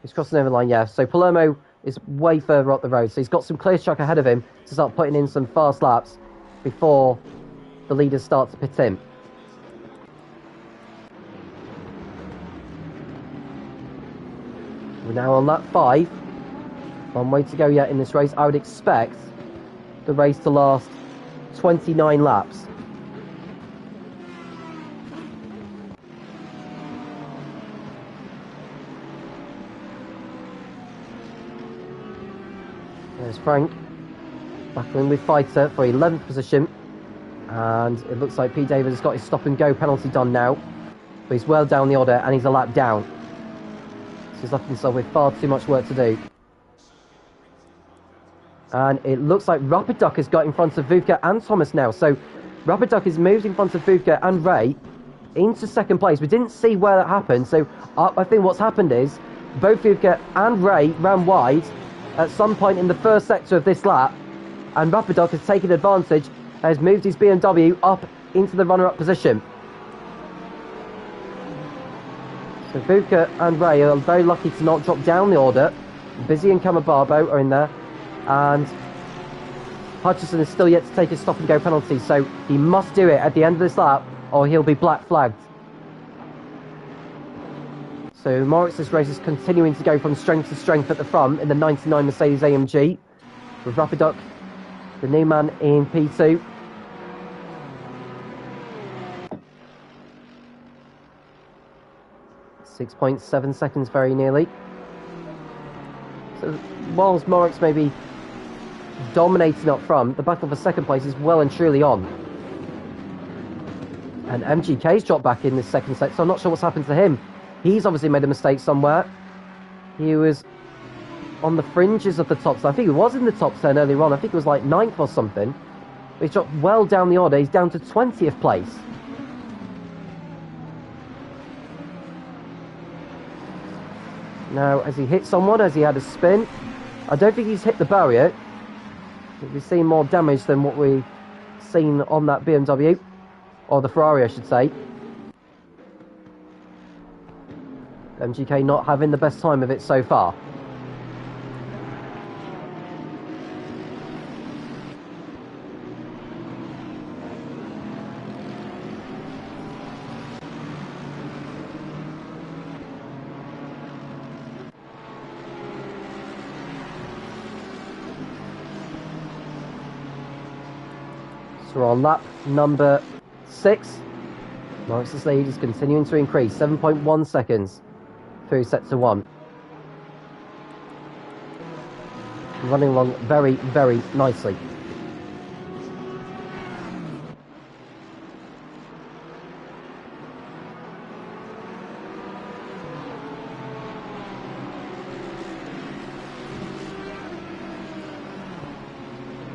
Speaker 1: is crossing over the line, yeah. So Palermo is way further up the road, so he's got some clear track ahead of him to start putting in some fast laps before the leaders start to pit in. We're now on lap 5. One way to go yet in this race. I would expect the race to last 29 laps. There's Frank battling with Fighter for 11th position, and it looks like P. David has got his stop and go penalty done now, but he's well down the order and he's a lap down, so he's left himself with far too much work to do. And it looks like Rapid Duck has got in front of Vodka and Thomas now, so Rapid Duck has moved in front of Vodka and Ray into 2nd place. We didn't see where that happened, so I think what's happened is both Vodka and Ray ran wide at some point in the first sector of this lap, and Rapid Duck has taken advantage and has moved his BMW up into the runner-up position. So Vodka and Ray are very lucky to not drop down the order. Busy and Kamabarbo are in there, and Hutchinson is still yet to take a stop-and-go penalty, so he must do it at the end of this lap, or he'll be black flagged. So Moritz's race is continuing to go from strength to strength at the front in the 99 Mercedes AMG, with Rapiduc, the new man, in P2. .7 seconds very nearly. So whilst Moritz may be dominating up front, the battle for second place is well and truly on. And MGK's dropped back in this second set, so I'm not sure what's happened to him. He's obviously made a mistake somewhere. He was on the fringes of the top 10. I think he was in the top 10 earlier on. I think it was like 9th or something. But he's dropped well down the order. He's down to 20th place. Now, has he hit someone? Has he had a spin? I don't think he's hit the barrier. We've seen more damage than what we've seen on that BMW. Or the Ferrari, I should say. MGK not having the best time of it so far. So we're on lap number 6. Moritz's lead is continuing to increase, 7.1 seconds through set to 1. Running along very, very nicely.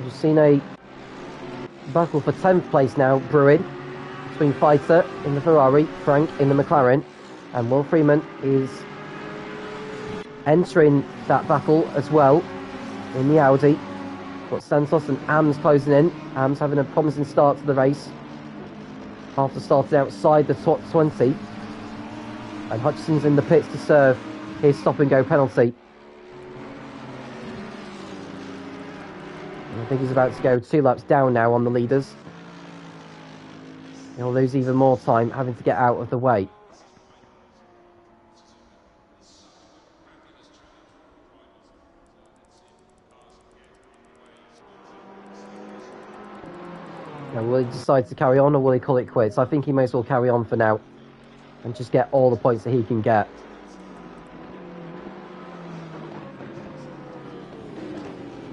Speaker 1: We've seen a battle for 10th place now brewing between Fighter in the Ferrari, Frank in the McLaren, and Will Freeman is entering that battle as well in the Audi. Got Santos and Ams closing in. Ams having a promising start to the race after starting outside the top 20. And Hutchinson's in the pits to serve his stop-and-go penalty. I think he's about to go 2 laps down now on the leaders. He'll lose even more time having to get out of the way. Now, will he decide to carry on or will he call it quits? I think he may as well carry on for now and just get all the points that he can get.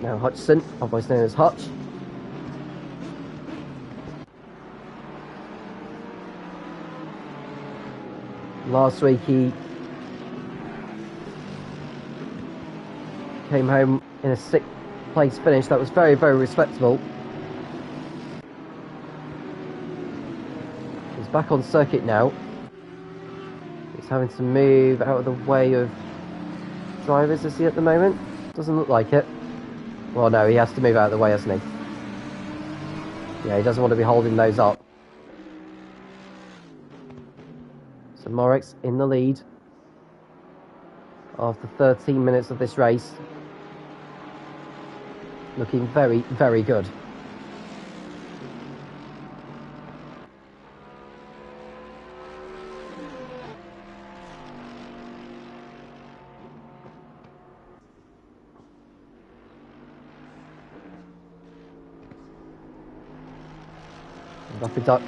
Speaker 1: Now Hutchinson, otherwise known as Hutch. Last week he came home in a 6th place finish. That was very, very respectable. He's back on circuit now. He's having to move out of the way of drivers, is he, at the moment? Doesn't look like it. Well, no, he has to move out of the way, hasn't he? Yeah, he doesn't want to be holding those up. So Moritz in the lead after 13 minutes of this race. Looking very, very good. Rapid duck.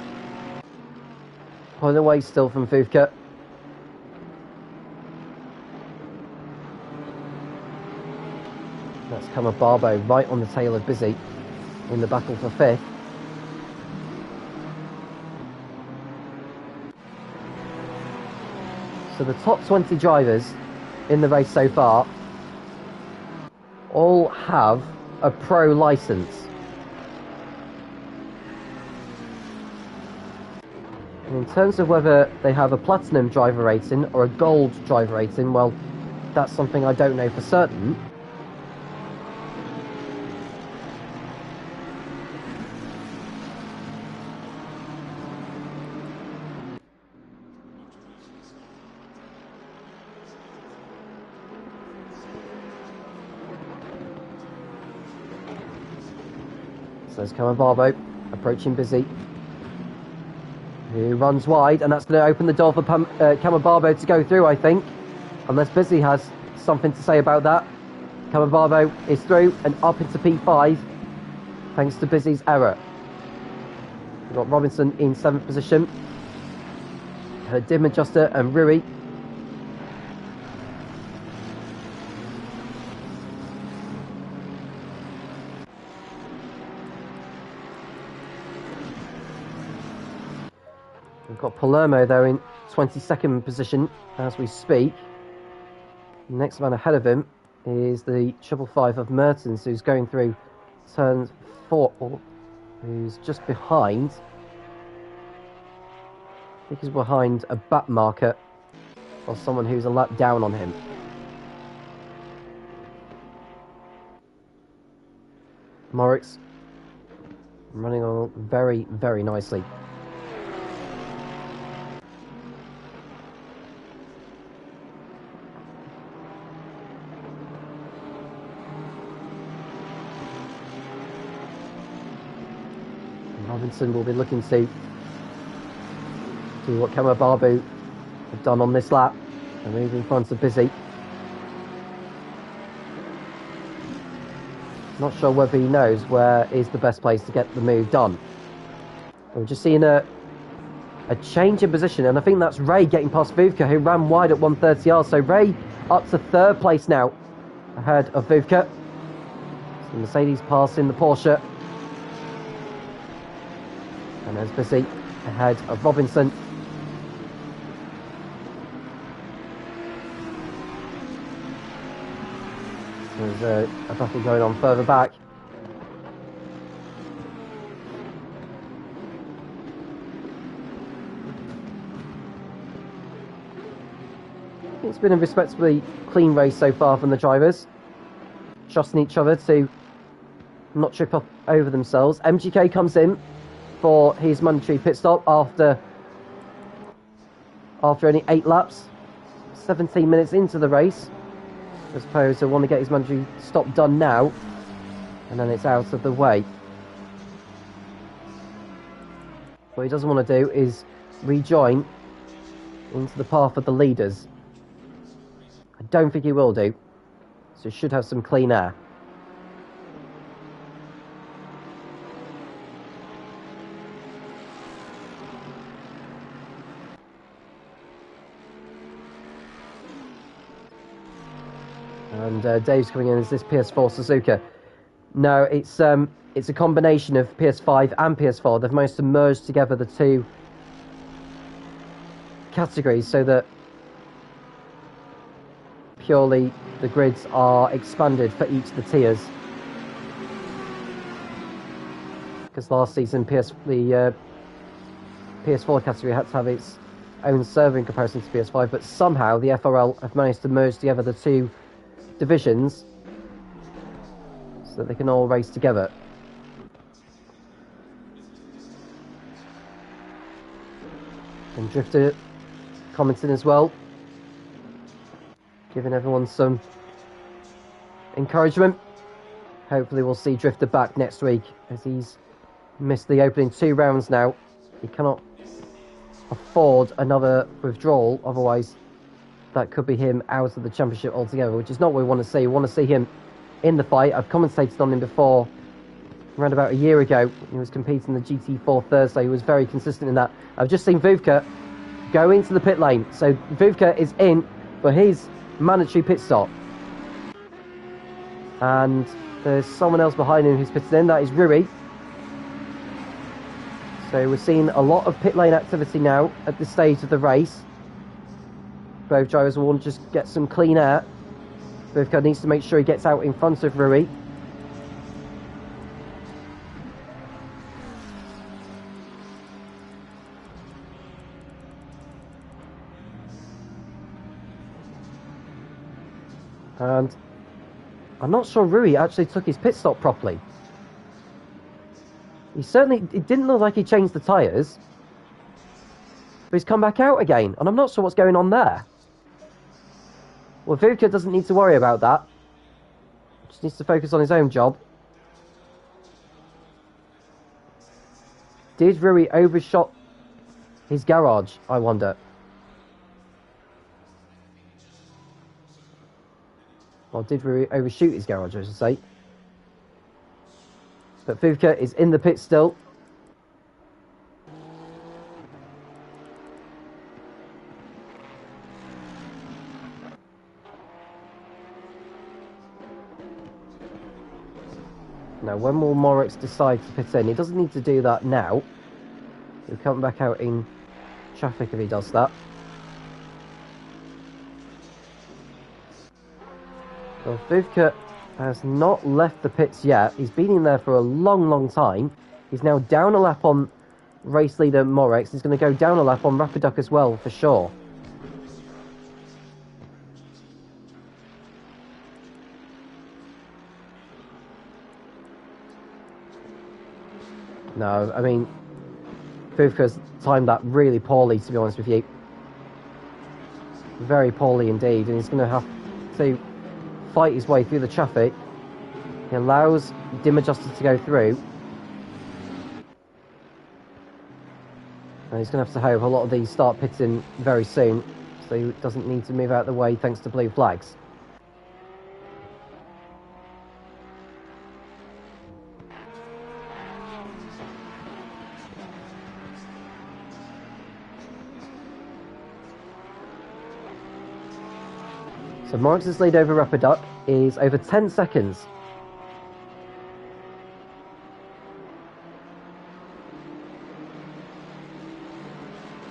Speaker 1: Pulling away still from Vodka. That's come a Barbo right on the tail of Busy in the battle for 5th. So the top 20 drivers in the race so far all have a pro license. In terms of whether they have a platinum driver rating or a gold driver rating, well, that's something I don't know for certain. So there's Kamababo approaching Busy, who runs wide, and that's going to open the door for Kamababo to go through, I think. Unless Busy has something to say about that. Kamababo is through and up into P5, thanks to Busy's error. We've got Robinson in 7th position. Her dim adjuster and Rui. We've got Palermo there in 22nd position as we speak. The next man ahead of him is the 555 of Mertens, who's going through turn 4, who's just behind. I think he's behind a back marker or someone who's a lap down on him. Moritz running on very, very nicely. Robinson will be looking to see what Kamababu have done on this lap and move in front of Busy. Not sure whether he knows where is the best place to get the move done. We're just seeing a change in position, and I think that's Ray getting past Vuvka, who ran wide at 130R. So Ray up to 3rd place now, ahead of Vuvka. So Mercedes passing the Porsche. And there's Busy ahead of Robinson. There's a battle going on further back. It's been a respectably clean race so far from the drivers, trusting each other to not trip up over themselves. MGK comes in for his mandatory pit stop after only 8 laps, 17 minutes into the race. I suppose he'll want to get his mandatory stop done now, and then it's out of the way. What he doesn't want to do is rejoin into the path of the leaders. I don't think he will do, so he should have some clean air. And Dave's coming in as this PS4 Suzuka. No, it's a combination of PS5 and PS4. They've managed to merge together the two categories so that purely the grids are expanded for each of the tiers. Because last season the PS4 category had to have its own server in comparison to PS5, but somehow the FRL have managed to merge together the two divisions so that they can all race together. And Drifter commenting as well, giving everyone some encouragement. Hopefully we'll see Drifter back next week, as he's missed the opening 2 rounds now. He cannot afford another withdrawal, otherwise that could be him out of the championship altogether, which is not what we want to see. We want to see him in the fight. I've commentated on him before, around about a year ago. He was competing in the GT4 Thursday. He was very consistent in that. I've just seen Vuvka go into the pit lane. So Vuvka is in for his mandatory pit stop. And there's someone else behind him who's pitted in. That is Rui. So we're seeing a lot of pit lane activity now at this stage of the race. Both drivers will want to just get some clean air. Vuvka needs to make sure he gets out in front of Rui. And I'm not sure Rui actually took his pit stop properly. It didn't look like he changed the tyres. But he's come back out again, and I'm not sure what's going on there. Well, Vuvka doesn't need to worry about that. Just needs to focus on his own job. Did Rui overshot his garage, I wonder? Or did Rui overshoot his garage, I should say? But Vodka is in the pit still. Now, when will Moritz decide to pit in? He doesn't need to do that now. He'll come back out in traffic if he does that. Well, Vodka has not left the pits yet. He's been in there for a long, long time. He's now down a lap on race leader Moritz. He's going to go down a lap on Rapiduck as well, for sure. No, I mean, Vodka's timed that really poorly, to be honest with you. Very poorly indeed, and he's going to have to fight his way through the traffic. He allows dim adjusters to go through. And he's going to have to hope a lot of these start pitting very soon, so he doesn't need to move out of the way thanks to blue flags. So Moritz's lead over Rapiduck is over 10 seconds.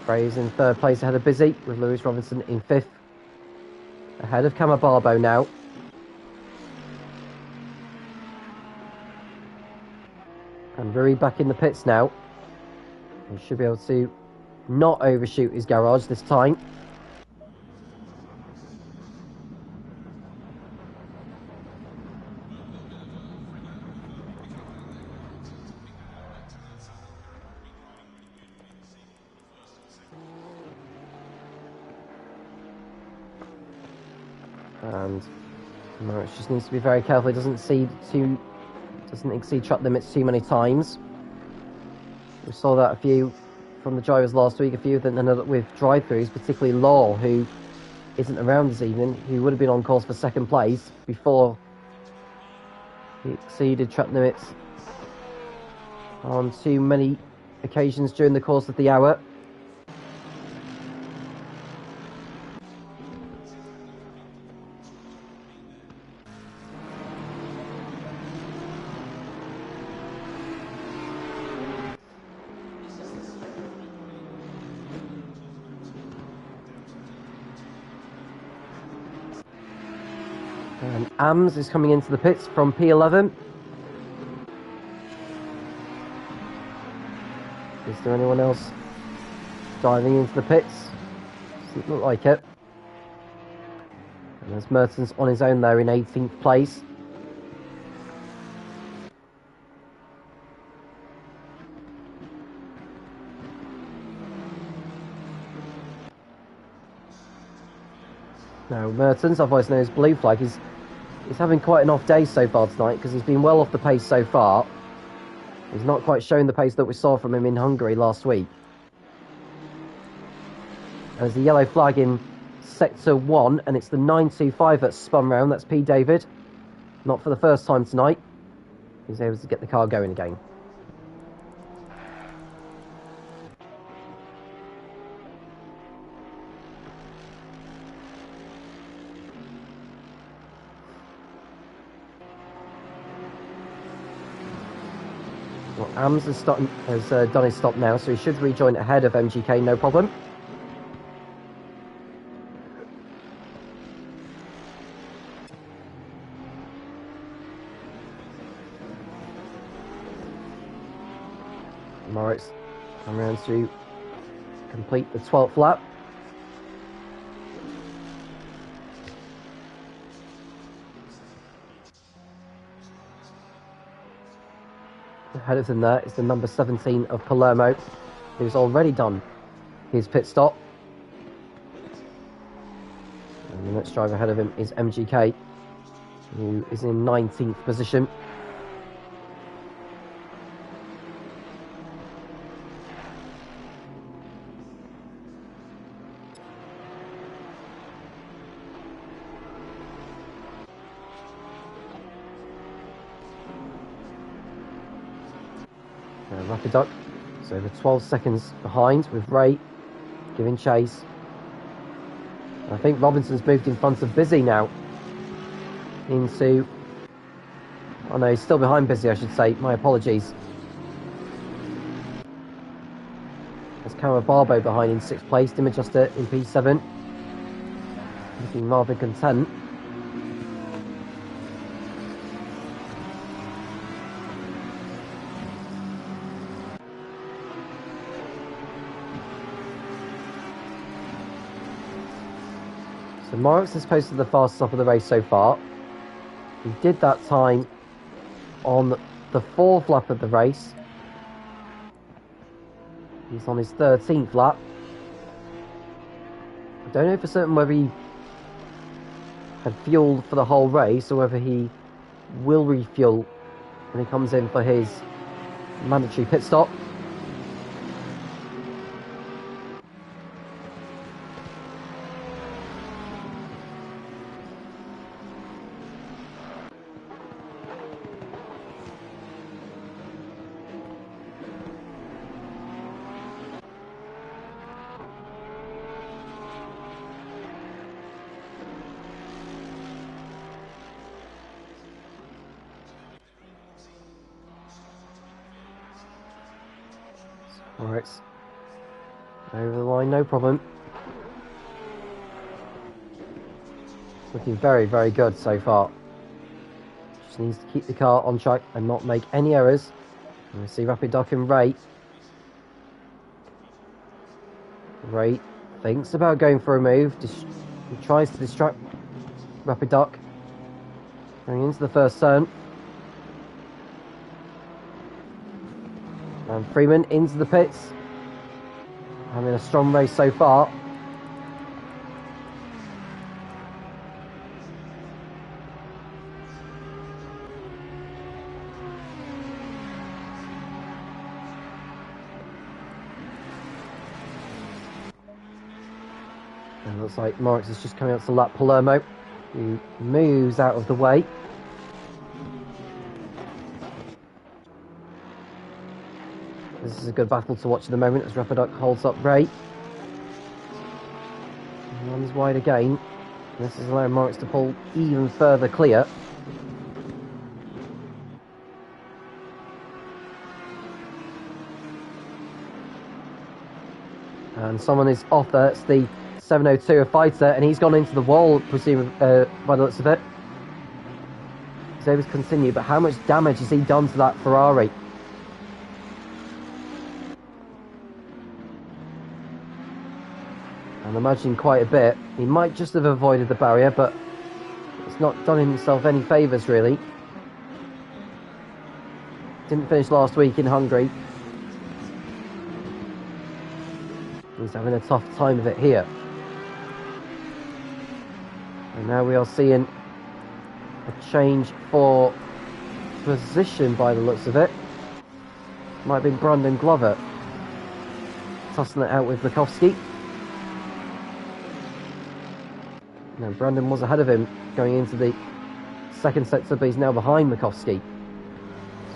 Speaker 1: Frey's in third place ahead of Busy, with Lewis Robinson in fifth. Ahead of Camabarbo now. And Rui back in the pits now. He should be able to not overshoot his garage this time. And Moritz just needs to be very careful he doesn't exceed track limits too many times. We saw that a few from the drivers last week, a few that ended up with drive-throughs, particularly Law, who isn't around this evening, who would have been on course for second place before he exceeded track limits on too many occasions during the course of the hour. And Ams is coming into the pits from P11. Is there anyone else diving into the pits? Doesn't look like it. And there's Mertens on his own there in 18th place. Now Mertens, otherwise known as Blue Flag, is having quite an off day so far tonight because he's been well off the pace so far. He's not quite shown the pace that we saw from him in Hungary last week. There's the yellow flag in Sector 1, and it's the 925 that's spun round. That's P. David. Not for the first time tonight. He's able to get the car going again. Well, Ams has done his stop now, so he should rejoin ahead of MGK, no problem. Moritz come around to complete the 12th lap. Ahead of him there is the number 17 of Palermo, who's already done his pit stop. And the next driver ahead of him is MGK, who is in 19th position. Rapid Duck. So over 12 seconds behind with Ray giving chase. I think Robinson's moved in front of Busy now. Into... Oh no, he's still behind Busy, I should say. My apologies. There's Cameron Barbo behind in 6th place. Dim Adjuster in P7. Looking rather content. So Morris has posted the fastest off of the race so far. He did that time on the 4th lap of the race. He's on his 13th lap. I don't know for certain whether he had fueled for the whole race or whether he will refuel when he comes in for his mandatory pit stop. Alright, over the line, no problem. Looking very, very good so far. Just needs to keep the car on track and not make any errors. And we see Rapid Duck and Ray. Ray thinks about going for a move. He tries to distract Rapid Duck. Going into the first turn. And Freeman into the pits. Having a strong race so far. And it looks like Moritz is just coming out to lap Palermo, who moves out of the way. This is a good battle to watch at the moment as Rapid Duck holds up Ray. And runs wide again. This is allowing Moritz to pull even further clear. And someone is off there. It's the 702, a fighter, and he's gone into the wall, presumably, by the looks of it. He's able to continue, but how much damage has he done to that Ferrari? I'm imagining quite a bit. He might just have avoided the barrier, but it's not done himself any favours, really. Didn't finish last week in Hungary. He's having a tough time of it here. And now we are seeing a change for position by the looks of it. Might have been Brandon Glover tossing it out with Bukowski. No, Brandon was ahead of him going into the second sector, but he's now behind Bukowski.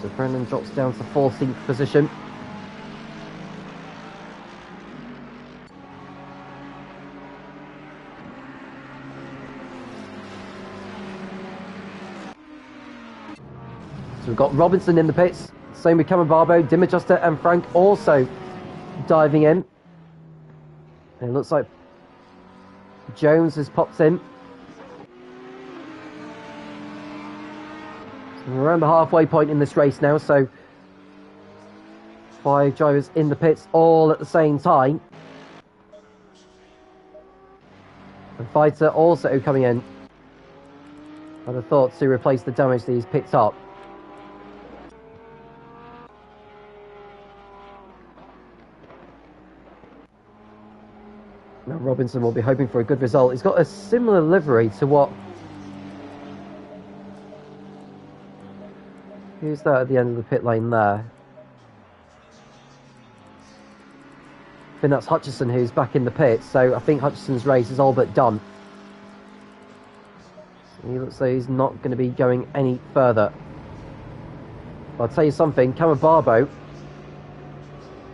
Speaker 1: So Brandon drops down to 14th position. So we've got Robinson in the pits, same with Cameron Barbo, Dim Adjuster and Frank also diving in. And it looks like Jones has popped in. So we're around the halfway point in this race now, so 5 drivers in the pits all at the same time. And Fighter also coming in. I'd have thought to replace the damage that he's picked up. Now Robinson will be hoping for a good result. He's got a similar livery to what... Who's that at the end of the pit lane there? I think that's Hutchison who's back in the pit, so I think Hutchison's race is all but done. He looks like he's not going to be going any further. But I'll tell you something, Cameron Barbo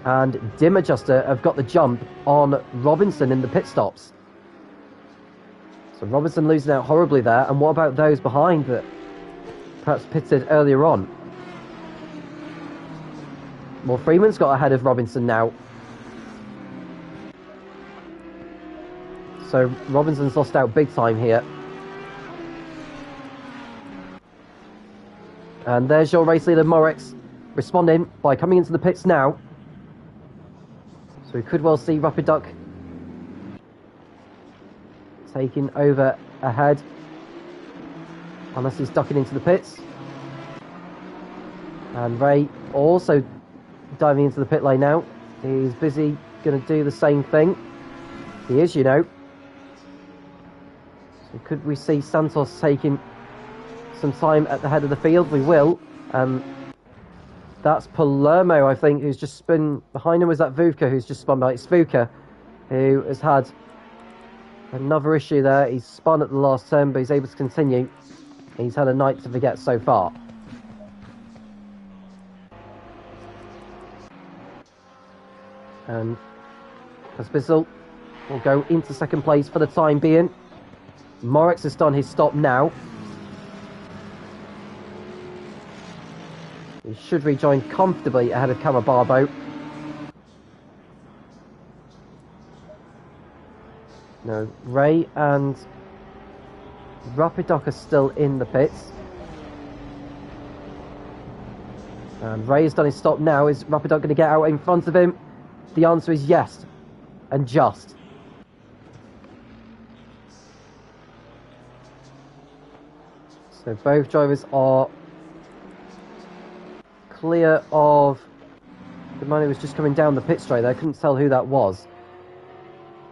Speaker 1: and Dim Adjuster have got the jump on Robinson in the pit stops. So Robinson losing out horribly there. And what about those behind that perhaps pitted earlier on? Well, Freeman's got ahead of Robinson now. So Robinson's lost out big time here. And there's your race leader, Moritz, responding by coming into the pits now. So we could well see Rapid Duck taking over ahead. Unless he's ducking into the pits. And Ray also diving into the pit lane now. He's busy going to do the same thing. He is, you know. So could we see Santos taking some time at the head of the field? We will. That's Palermo, I think, who's just spun behind him. Was that Vodka who's just spun by? It's Vodka who has had another issue there. He's spun at the last turn, but he's able to continue. He's had a night to forget so far. And Pospisil will go into second place for the time being. Moritz has done his stop now. He should rejoin comfortably ahead of Camabarbo. No, Ray and Rapidoc are still in the pits. And Ray has done his stop now. Is Rapidoc going to get out in front of him? The answer is yes. And just. So both drivers are clear of the man who was just coming down the pit straight there. I couldn't tell who that was.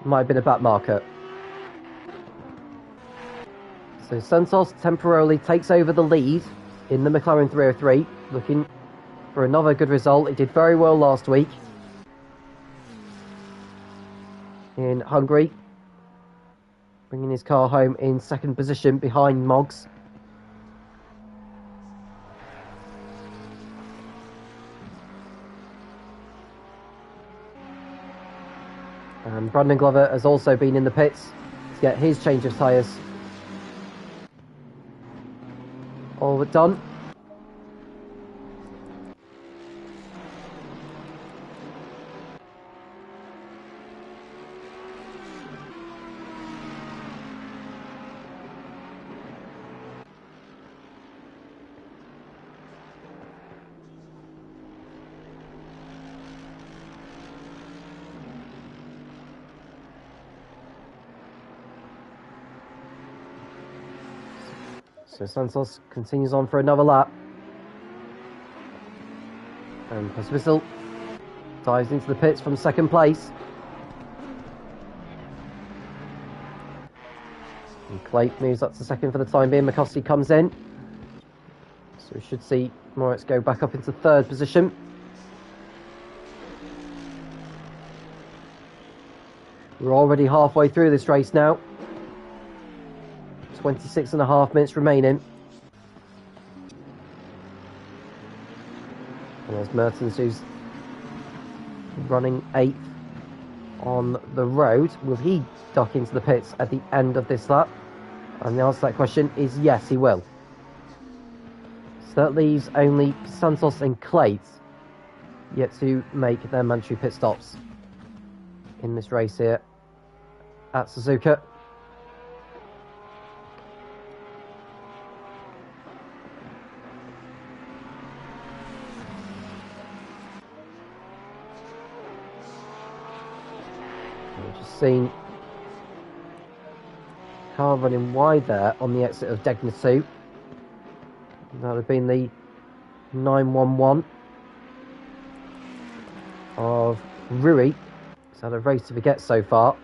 Speaker 1: Might have been a back marker. So Santos temporarily takes over the lead in the McLaren 303, looking for another good result. He did very well last week in Hungary, bringing his car home in second position behind Moggs. And Brandon Glover has also been in the pits to get his change of tyres all but done. So Santos continues on for another lap. And Pospisil dives into the pits from second place. And Clay moves up to second for the time being. McCosty comes in. So we should see Moritz go back up into third position. We're already halfway through this race now. 26.5 minutes remaining. And there's Mertens, who's running 8th on the road. Will he duck into the pits at the end of this lap? And the answer to that question is yes, he will. So that leaves only Santos and Clate yet to make their mandatory pit stops in this race here at Suzuka. Seen car running wide there on the exit of Degner 2. That would have been the 911 of Rui. He's had a race to forget so far.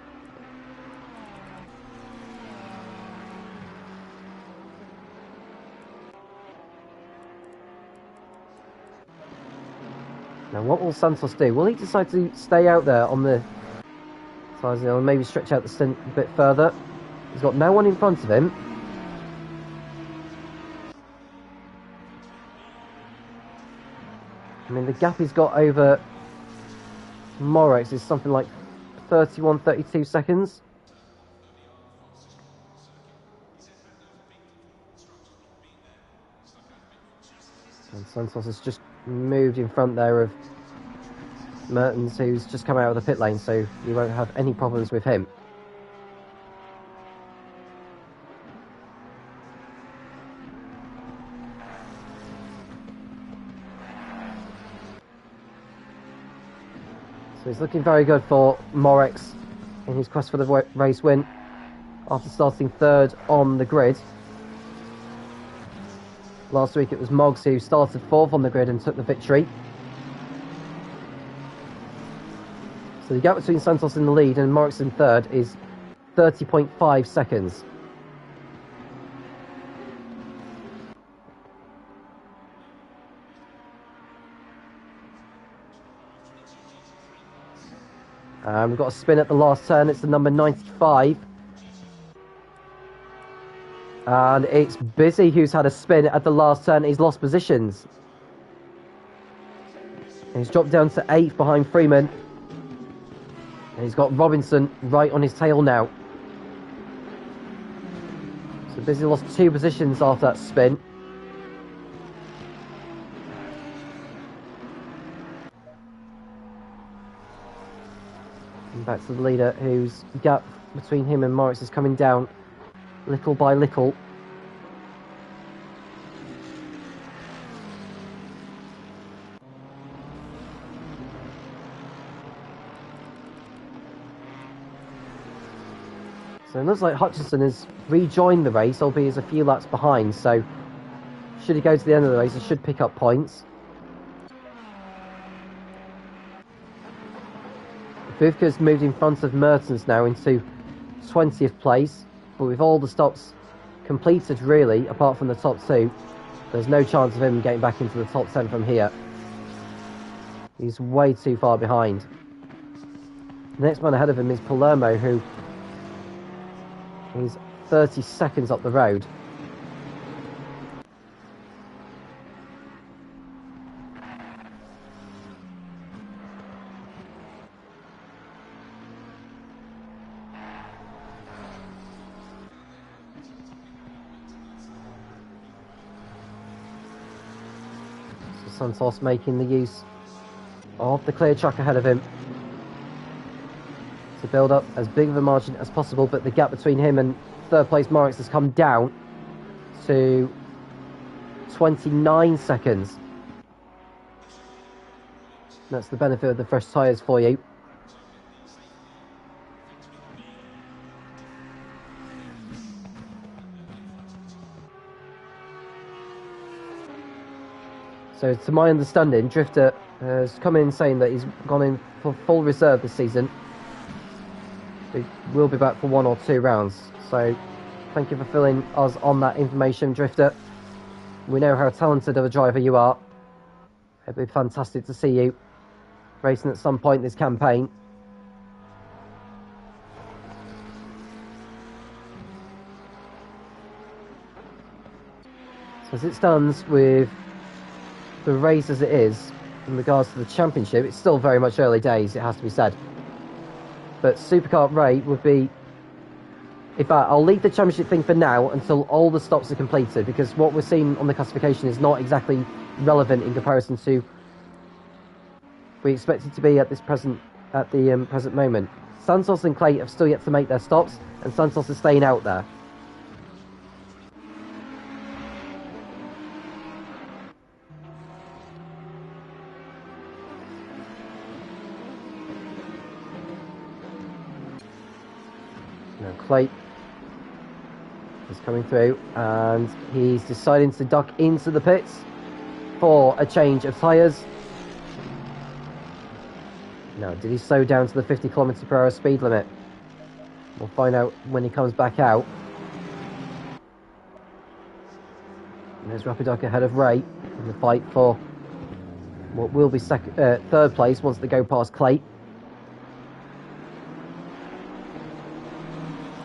Speaker 1: Now what will Santos do? Will he decide to stay out there on the and maybe stretch out the stint a bit further? He's got no one in front of him. I mean, the gap he's got over Morex is something like 31, 32 seconds. And Santos has just moved in front there of Mertens, who's just come out of the pit lane, so you won't have any problems with him. So it's looking very good for Morex in his quest for the race win after starting third on the grid. Last week it was Moggs who started fourth on the grid and took the victory. So the gap between Santos in the lead and Morex in third is 30.5 seconds. And we've got a spin at the last turn. It's the number 95. And it's Busy who's had a spin at the last turn. He's lost positions. And he's dropped down to 8th behind Freeman. And he's got Robinson right on his tail now. So Busy lost 2 positions after that spin. And back to the leader, whose gap between him and Morex is coming down little by little. So it looks like Hutchinson has rejoined the race, albeit he's a few laps behind, so should he go to the end of the race, he should pick up points. Vodka's moved in front of Mertens now into 20th place, but with all the stops completed really, apart from the top 2, there's no chance of him getting back into the top 10 from here. He's way too far behind. The next man ahead of him is Palermo, who is 30 seconds up the road. Santos making the use of the clear track ahead of him to build up as big of a margin as possible, but the gap between him and third place Morex has come down to 29 seconds. That's the benefit of the fresh tyres for you. So to my understanding, Drifter has come in saying that he's gone in for full reserve this season. He will be back for 1 or 2 rounds. So thank you for filling us on that information, Drifter. We know how talented of a driver you are. It'd be fantastic to see you racing at some point this campaign. So as it stands with the race as it is in regards to the championship, it's still very much early days, it has to be said. But Supercar Ray would be... In fact, I'll leave the championship thing for now until all the stops are completed, because what we're seeing on the classification is not exactly relevant in comparison to we expect it to be at the present moment. Santos and Clay have still yet to make their stops, and Santos is staying out there. Now Clay is coming through, and he's deciding to duck into the pits for a change of tyres. Now, did he slow down to the 50 km/h speed limit? We'll find out when he comes back out. And there's Rapiduck ahead of Ray in the fight for what will be third place once they go past Clay.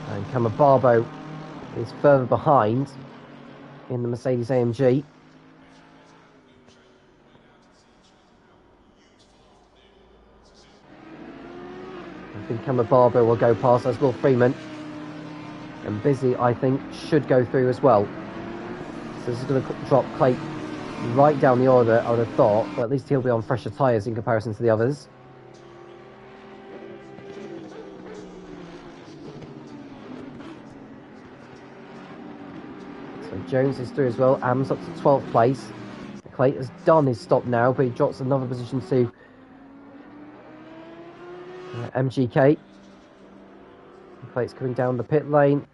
Speaker 1: And Camabarbo is further behind in the Mercedes AMG. think Emma Barbara will go past, as will Freeman. And Busy, I think, should go through as well. So this is going to drop Clay right down the order, I would have thought, but at least he'll be on fresher tyres in comparison to the others. So Jones is through as well. Am's up to 12th place. Clay has done his stop now, but he drops another position to MGK. Clay's coming down the pit lane,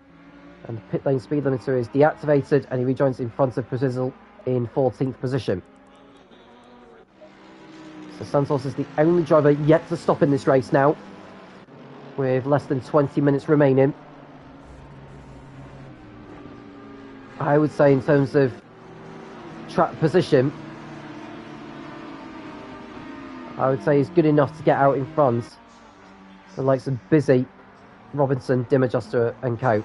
Speaker 1: and the pit lane speed limiter is deactivated, and he rejoins in front of Brazil in 14th position. So Santos is the only driver yet to stop in this race now, with less than 20 minutes remaining. I would say in terms of track position, I would say he's good enough to get out in front. The likes of Busy, Robinson, Dim Adjuster and co.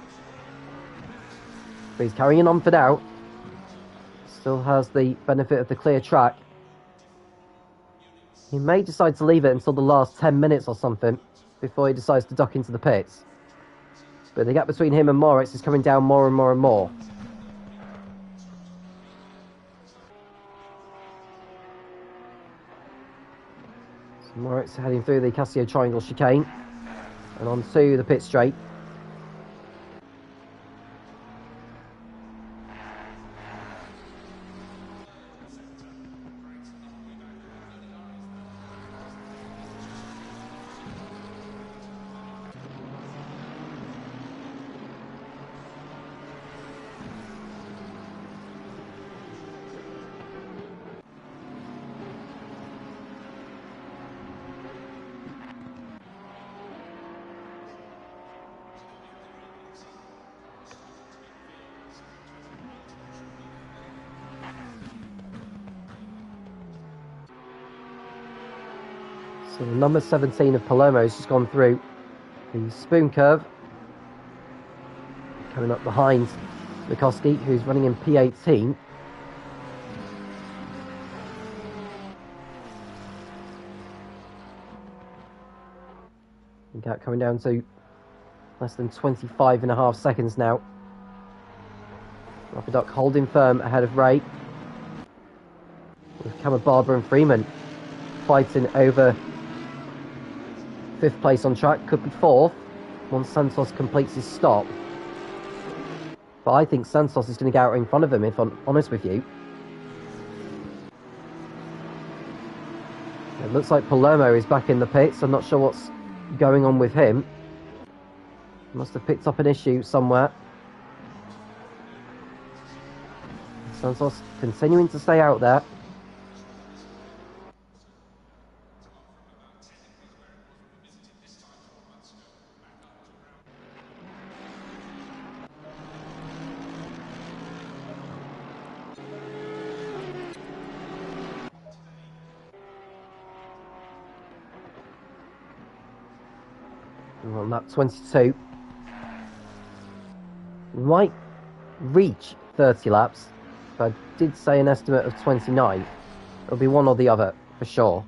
Speaker 1: But he's carrying on for now. Still has the benefit of the clear track. He may decide to leave it until the last 10 minutes or something before he decides to duck into the pits. But the gap between him and Moritz is coming down more and more and more. So Moritz heading through the Casio Triangle chicane and onto the pit straight. So the number 17 of Palermo's just gone through the spoon curve. Coming up behind Mikoski, who's running in P18. The gap coming down to less than 25.5 seconds now. Rapidoc holding firm ahead of Ray. With Kama Barber and Freeman fighting over 5th place on track, could be 4th once Santos completes his stop. But I think Santos is going to get out in front of him, if I'm honest with you. It looks like Palermo is back in the pits. I'm not sure what's going on with him. Must have picked up an issue somewhere. Santos continuing to stay out there. On lap 22, might reach 30 laps, but I did say an estimate of 29. It'll be one or the other for sure.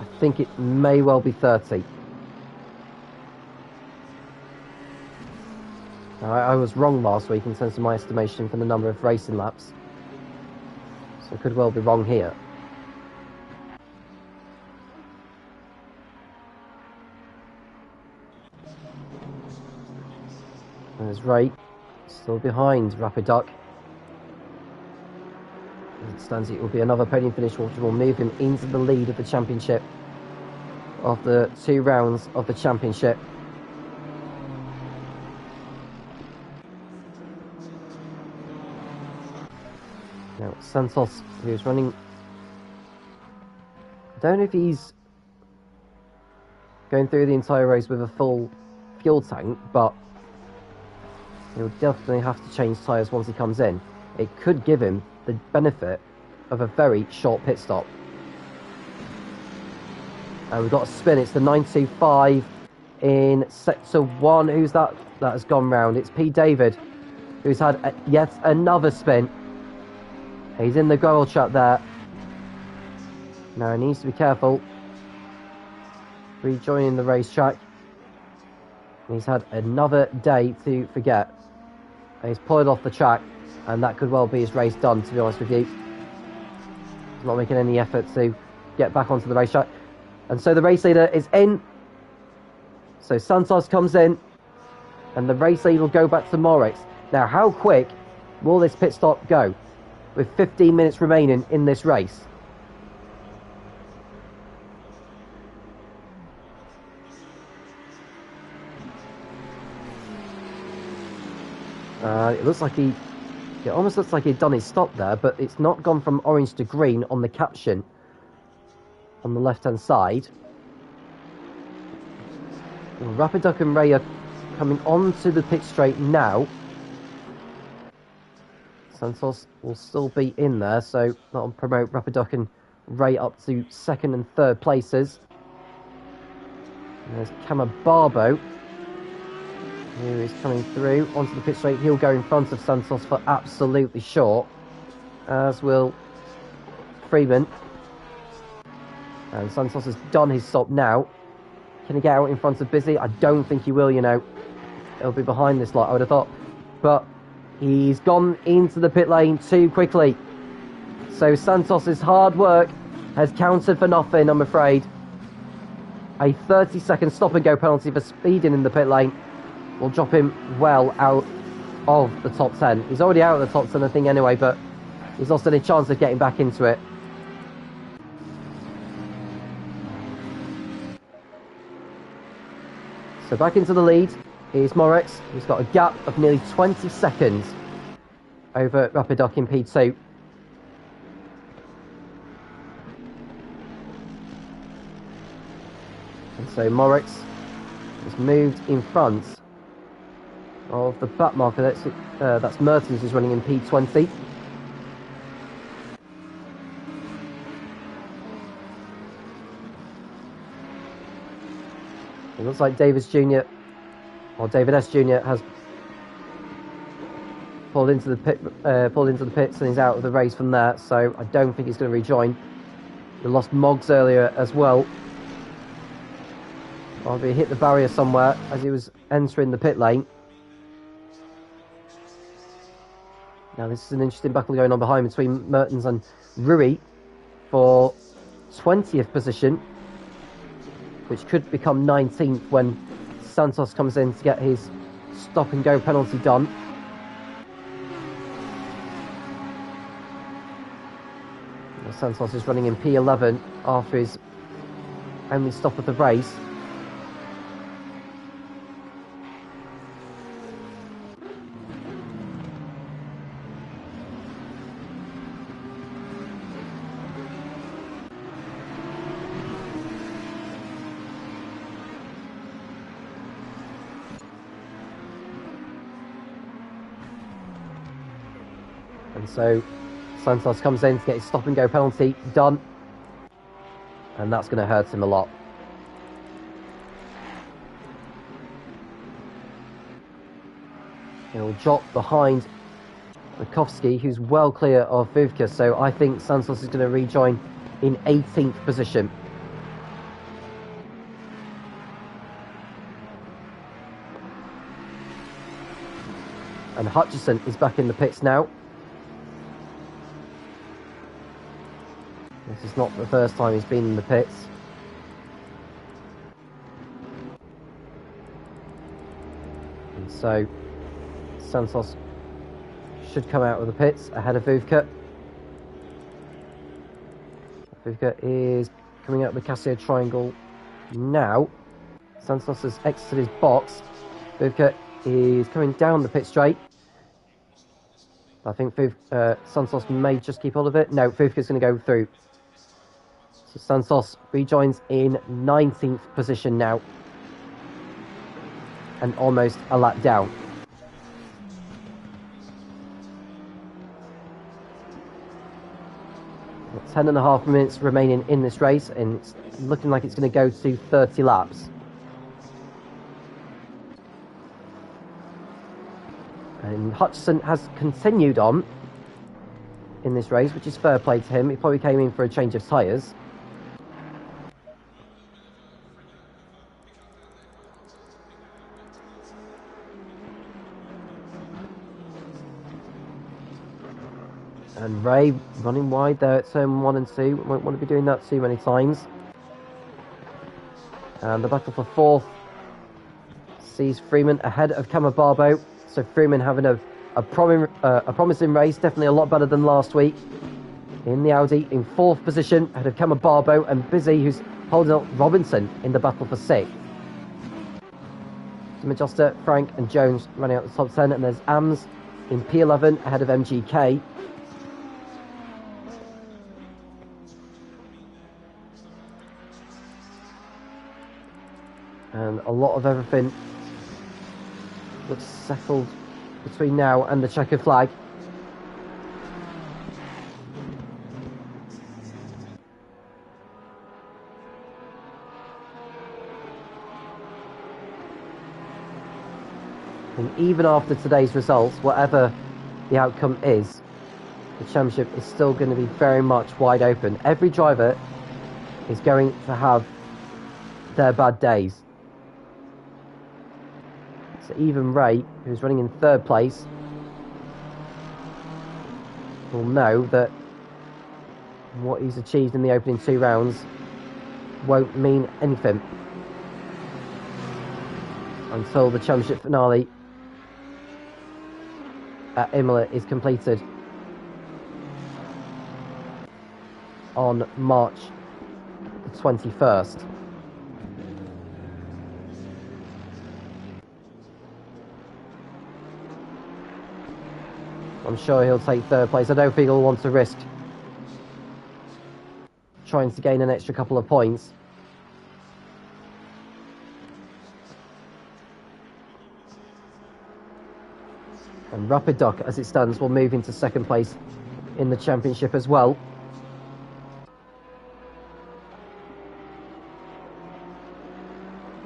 Speaker 1: I think it may well be 30. Now, I was wrong last week in terms of my estimation for the number of racing laps, so I could well be wrong here. There's Ray, still behind Rapidoc. As it stands, it will be another podium finish, which will move him into the lead of the championship, of the 2 rounds of the championship. Now, Santos, who's running... I don't know if he's going through the entire race with a full fuel tank, but he'll definitely have to change tyres once he comes in. It could give him the benefit of a very short pit stop. And we've got a spin. It's the 925 in sector 1. Who's that? That has gone round. It's P. David, who's had yet another spin. He's in the goal trap there. Now he needs to be careful rejoining the racetrack. He's had another day to forget. He's pulled off the track, and that could well be his race done, to be honest with you. He's not making any effort to get back onto the racetrack. And so the race leader is in. So Santos comes in, and the race lead will go back to Moritz. Now, how quick will this pit stop go with 15 minutes remaining in this race? It almost looks like he'd done his stop there, but it's not gone from orange to green on the caption on the left-hand side. Rapiduck and Ray are coming onto the pit straight now. Santos will still be in there, so that'll promote Rapiduck and Ray up to second and third places. And there's Camabarbo, who is coming through onto the pit straight. He'll go in front of Santos for absolutely sure, as will Freeman. And Santos has done his stop now. Can he get out in front of Busy? I don't think he will, you know. He'll be behind this lot, I would have thought. But he's gone into the pit lane too quickly. So Santos's hard work has counted for nothing, I'm afraid. A 30-second stop-and-go penalty for speeding in the pit lane will drop him well out of the top 10. He's already out of the top 10, I think, anyway, but he's lost any chance of getting back into it. So back into the lead is Moritz, who's got a gap of nearly 20 seconds over Rapiduck in P2. And so Moritz has moved in front of the back marker. That's Mertens, who's running in P20. It looks like David S. Jr. has pulled into the pits and he's out of the race from there. So I don't think he's going to rejoin. We lost Moggs earlier as well. Or he hit the barrier somewhere as he was entering the pit lane. Now this is an interesting battle going on behind between Mertens and Rui for 20th position, which could become 19th when Santos comes in to get his stop-and-go penalty done. Santos is running in P11 after his only stop of the race. And so Santos comes in to get his stop-and-go penalty done. And that's going to hurt him a lot. He'll drop behind Bukowski, who's well clear of Vodka. So I think Santos is going to rejoin in 18th position. And Hutchison is back in the pits now. This is not the first time he's been in the pits. And so Santos should come out of the pits ahead of Vodka. Vodka is coming out of the Casio triangle now. Santos has exited his box. Vodka is coming down the pit straight. I think Santos may just keep hold of it. No, Vodka's going to go through. So Santos rejoins in 19th position now. And almost a lap down. Got 10.5 minutes remaining in this race, and it's looking like it's going to go to 30 laps. And Hutchison has continued on in this race, which is fair play to him. He probably came in for a change of tyres. And Ray running wide there at turn 1 and 2. Won't want to be doing that too many times. And the battle for 4th sees Freeman ahead of Camabarbo. So Freeman having a promising race, definitely a lot better than last week. In the Audi, in 4th position, ahead of Camabarbo and Busy, who's holding up Robinson in the battle for 6th. Majosta, Frank and Jones running out the top 10, and there's Ams in P11 ahead of MGK. And a lot of everything looks settled between now and the checkered flag. And even after today's results, whatever the outcome is, the championship is still going to be very much wide open. Every driver is going to have their bad days. So even Ray, who's running in 3rd place, will know that what he's achieved in the opening 2 rounds won't mean anything until the championship finale at Imola is completed on March the 21st. I'm sure he'll take 3rd place. I don't think he'll want to risk trying to gain an extra couple of points. And Rapid Duck, as it stands, will move into 2nd place in the championship as well.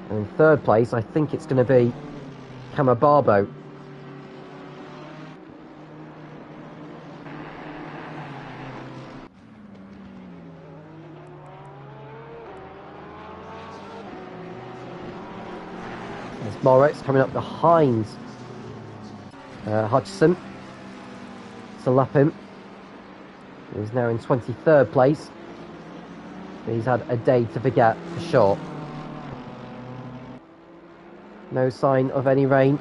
Speaker 1: And in 3rd place, I think it's going to be Camabarbo. There's Moritz coming up behind Hutchison to lap him. He's now in 23rd place. He's had a day to forget for sure. No sign of any rain.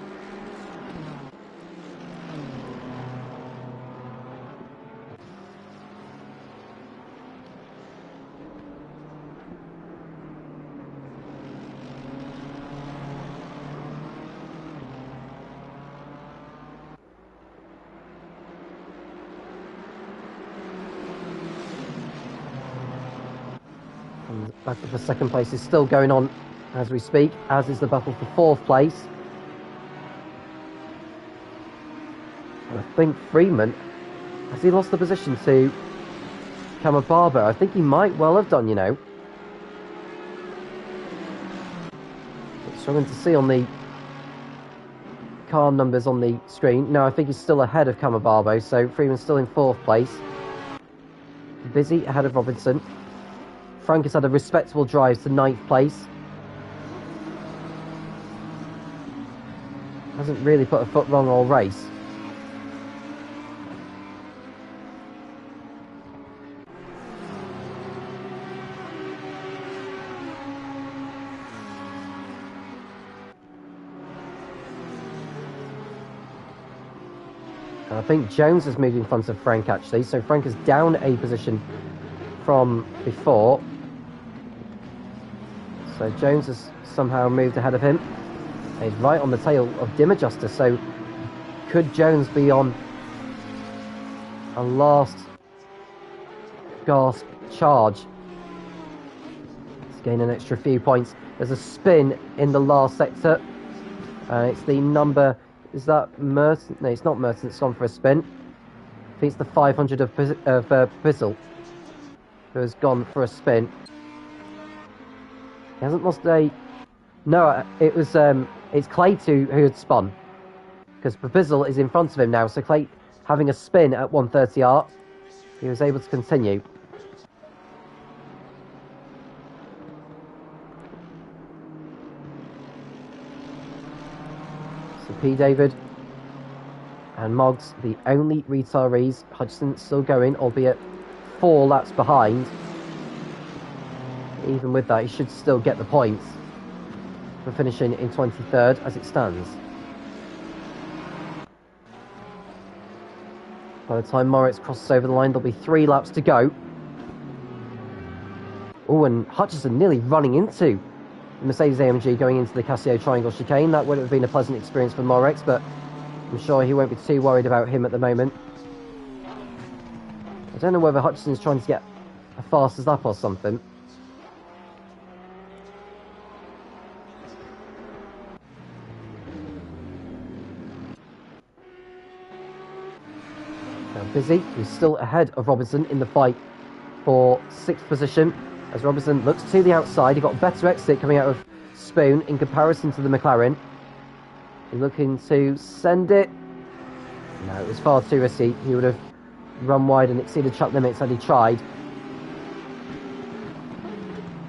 Speaker 1: And the battle for 2nd place is still going on as we speak, as is the battle for 4th place. And I think Freeman, has he lost the position to Camabarbo? I think he might well have done, you know. It's struggling to see on the car numbers on the screen. No, I think he's still ahead of Camabarbo, so Freeman's still in 4th place. Busy ahead of Robinson. Frank has had a respectable drive to 9th place. Hasn't really put a foot wrong all race. And I think Jones has moved in front of Frank actually, so Frank is down a position from before. So Jones has somehow moved ahead of him. He's right on the tail of Dim Adjuster, so could Jones be on a last gasp charge to gain an extra few points? There's a spin in the last sector, and it's the number, is that Merton? No, it's not Merton, it's gone for a spin. I think it's the 500 of Bizzle who has gone for a spin. He hasn't lost a... No, it was... it's Clay who had spun, because Bizzle is in front of him now, so Clay having a spin at 130R, he was able to continue. So P. David And Moggs, the only retirees. Hutchinson still going, albeit 4 laps behind. Even with that, he should still get the points for finishing in 23rd as it stands. By the time Moritz crosses over the line, there'll be 3 laps to go. Oh, and Hutchinson nearly running into the Mercedes-AMG going into the Casio Triangle chicane. That would have been a pleasant experience for Moritz, but I'm sure he won't be too worried about him at the moment. I don't know whether Hutchinson's trying to get a fastest lap or something. Now Busy, who's still ahead of Robinson in the fight for 6th position. As Robinson looks to the outside, he got a better exit coming out of Spoon in comparison to the McLaren. He's looking to send it. No, it was far too risky. He would have run wide and exceeded track limits had he tried.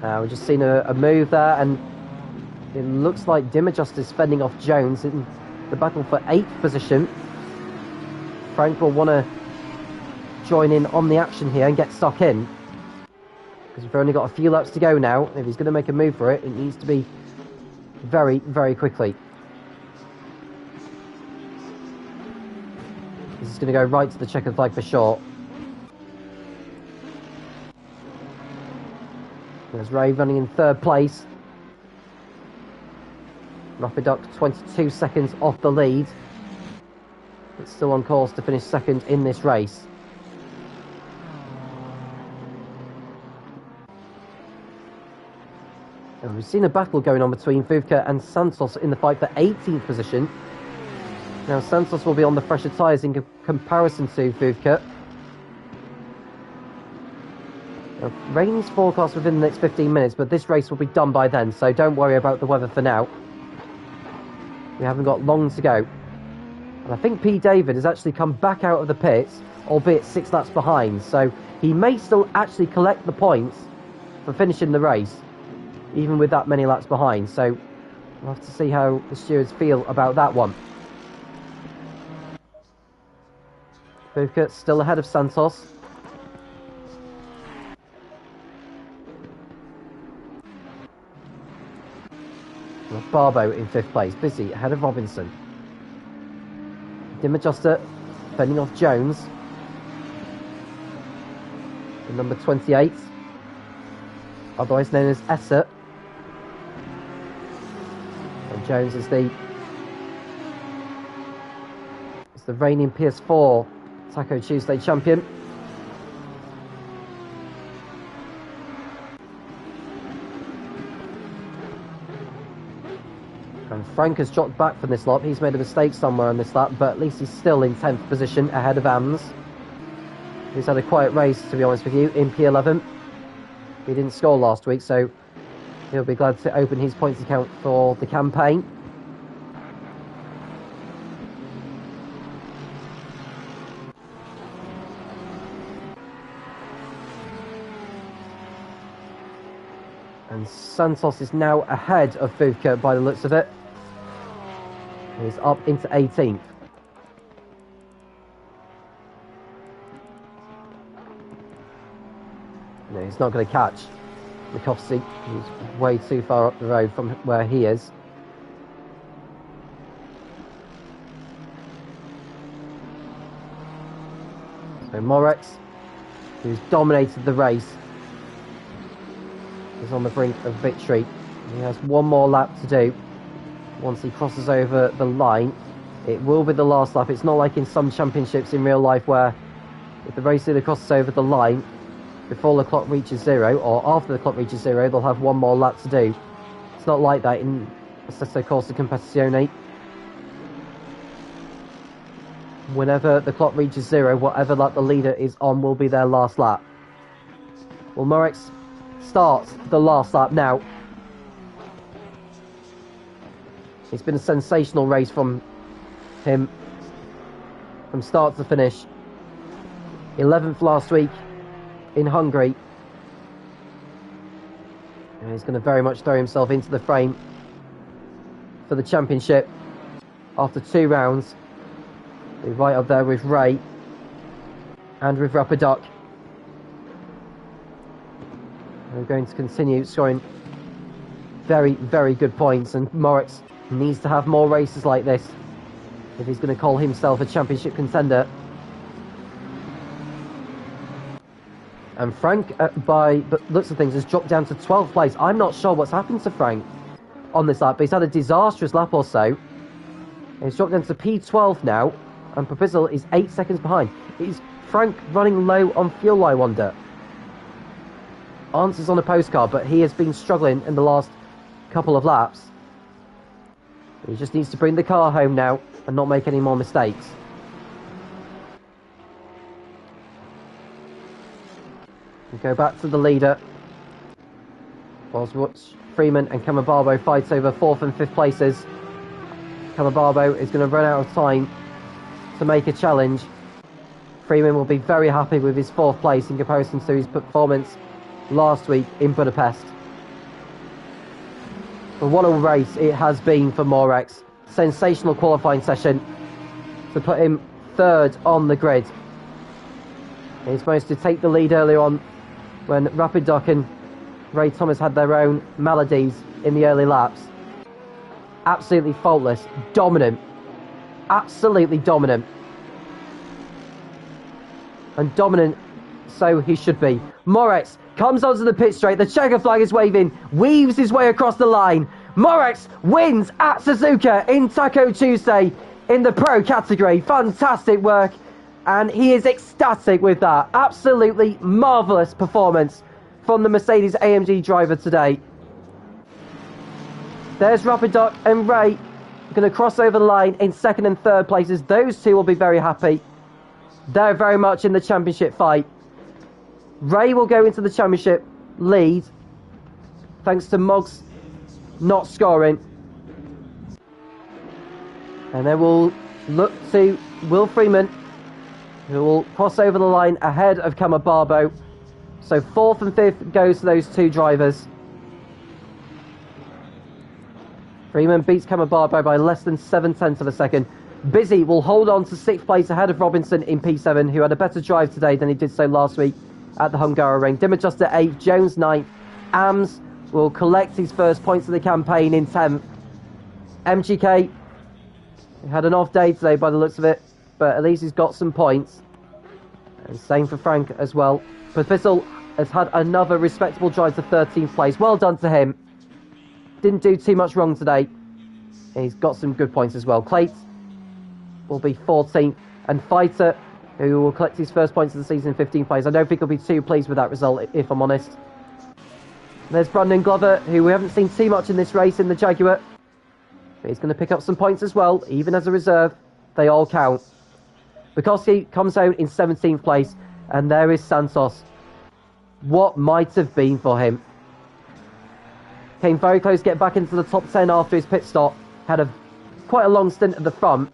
Speaker 1: We've just seen a move there, and it looks like Dim Adjuster's fending off Jones in the battle for 8th position. Frank will want to join in on the action here and get stuck in, because we've only got a few laps to go now. If he's going to make a move for it, it needs to be very, very quickly. This is going to go right to the checkered flag for sure. There's Ray running in 3rd place. Rapid Duck 22 seconds off the lead, but still on course to finish 2nd in this race. And we've seen a battle going on between Vodka and Santos in the fight for 18th position. Now Santos will be on the fresher tyres in comparison to Vodka. Rain is forecast within the next 15 minutes, but this race will be done by then, so don't worry about the weather for now. We haven't got long to go. And I think P. David has actually come back out of the pits, albeit 6 laps behind, so he may still actually collect the points for finishing the race, even with that many laps behind. So we'll have to see how the stewards feel about that one. Vodka still ahead of Santos. Barbo in 5th place. Busy ahead of Robinson. Dim Adjuster fending off Jones in number 28, otherwise known as Esser. And Jones is the reigning PS4 Taco Tuesday champion. And Frank has dropped back from this lap. He's made a mistake somewhere on this lap, but at least he's still in 10th position ahead of Ams. He's had a quiet race, to be honest with you, in P11. He didn't score last week, so he'll be glad to open his points account for the campaign. And Santos is now ahead of Vodka by the looks of it. He's up into 18th. No, he's not going to catch Mikowski. He's way too far up the road from where he is. So Moritz, who's dominated the race, is on the brink of victory. He has one more lap to do. Once he crosses over the line, it will be the last lap. It's not like in some championships in real life where if the race leader crosses over the line before the clock reaches 0 or after the clock reaches 0, they'll have one more lap to do. It's not like that in Assetto Corsa Competizione. Whenever the clock reaches 0, whatever lap the leader is on will be their last lap. Well, Moritz starts the last lap now. It's been a sensational race from him from start to finish. 11th last week in Hungary. And he's going to very much throw himself into the frame for the championship after 2 rounds. We're right up there with Ray and with Rapidoc. We're going to continue scoring very, very good points, and Moritz needs to have more races like this if he's going to call himself a championship contender. And Frank, by the looks of things, has dropped down to 12th place. I'm not sure what's happened to Frank on this lap, but he's had a disastrous lap or so. He's dropped down to P12 now, and Provisional is 8 seconds behind. Is Frank running low on fuel, I wonder? Answers on a postcard, but he has been struggling in the last couple of laps. He just needs to bring the car home now and not make any more mistakes. We go back to the leader. Whilst Freeman and Camabarbo fights over 4th and 5th places. Camabarbo is going to run out of time to make a challenge. Freeman will be very happy with his 4th place in comparison to his performance last week in Budapest. But what a race it has been for Moritz. Sensational qualifying session to put him 3rd on the grid. He's managed to take the lead earlier on when Rapidoc and Ray Thomas had their own maladies in the early laps. Absolutely faultless, dominant, absolutely dominant. And dominant, so he should be. Moritz comes onto the pit straight, the checker flag is waving, weaves his way across the line. Moritz wins at Suzuka in Taco Tuesday in the pro category. Fantastic work, and he is ecstatic with that. Absolutely marvellous performance from the Mercedes AMG driver today. There's Rapidoc and Ray going to cross over the line in 2nd and 3rd places. Those two will be very happy. They're very much in the championship fight. Ray will go into the championship lead thanks to Moggs not scoring. And then we'll look to Will Freeman, who will cross over the line ahead of Camabarbo. So 4th and 5th goes to those two drivers. Freeman beats Camabarbo by less than 7/10 of a second. Busy will hold on to 6th place ahead of Robinson in P7, who had a better drive today than he did so last week at the Hungaroring. Dimmajuster 8th, Jones 9th. Ams will collect his first points of the campaign in 10th. MGK had an off day today by the looks of it, but at least he's got some points. And same for Frank as well. Professor has had another respectable drive to 13th place. Well done to him. Didn't do too much wrong today. He's got some good points as well. Clate will be 14th. And Fighter, who will collect his first points of the season in 15th place. I don't think he'll be too pleased with that result, if I'm honest. There's Brandon Glover, who we haven't seen too much in this race in the Jaguar. But he's going to pick up some points as well, even as a reserve. They all count. Bukowski comes out in 17th place. And there is Santos. What might have been for him. Came very close to get back into the top 10 after his pit stop. Had quite a long stint at the front.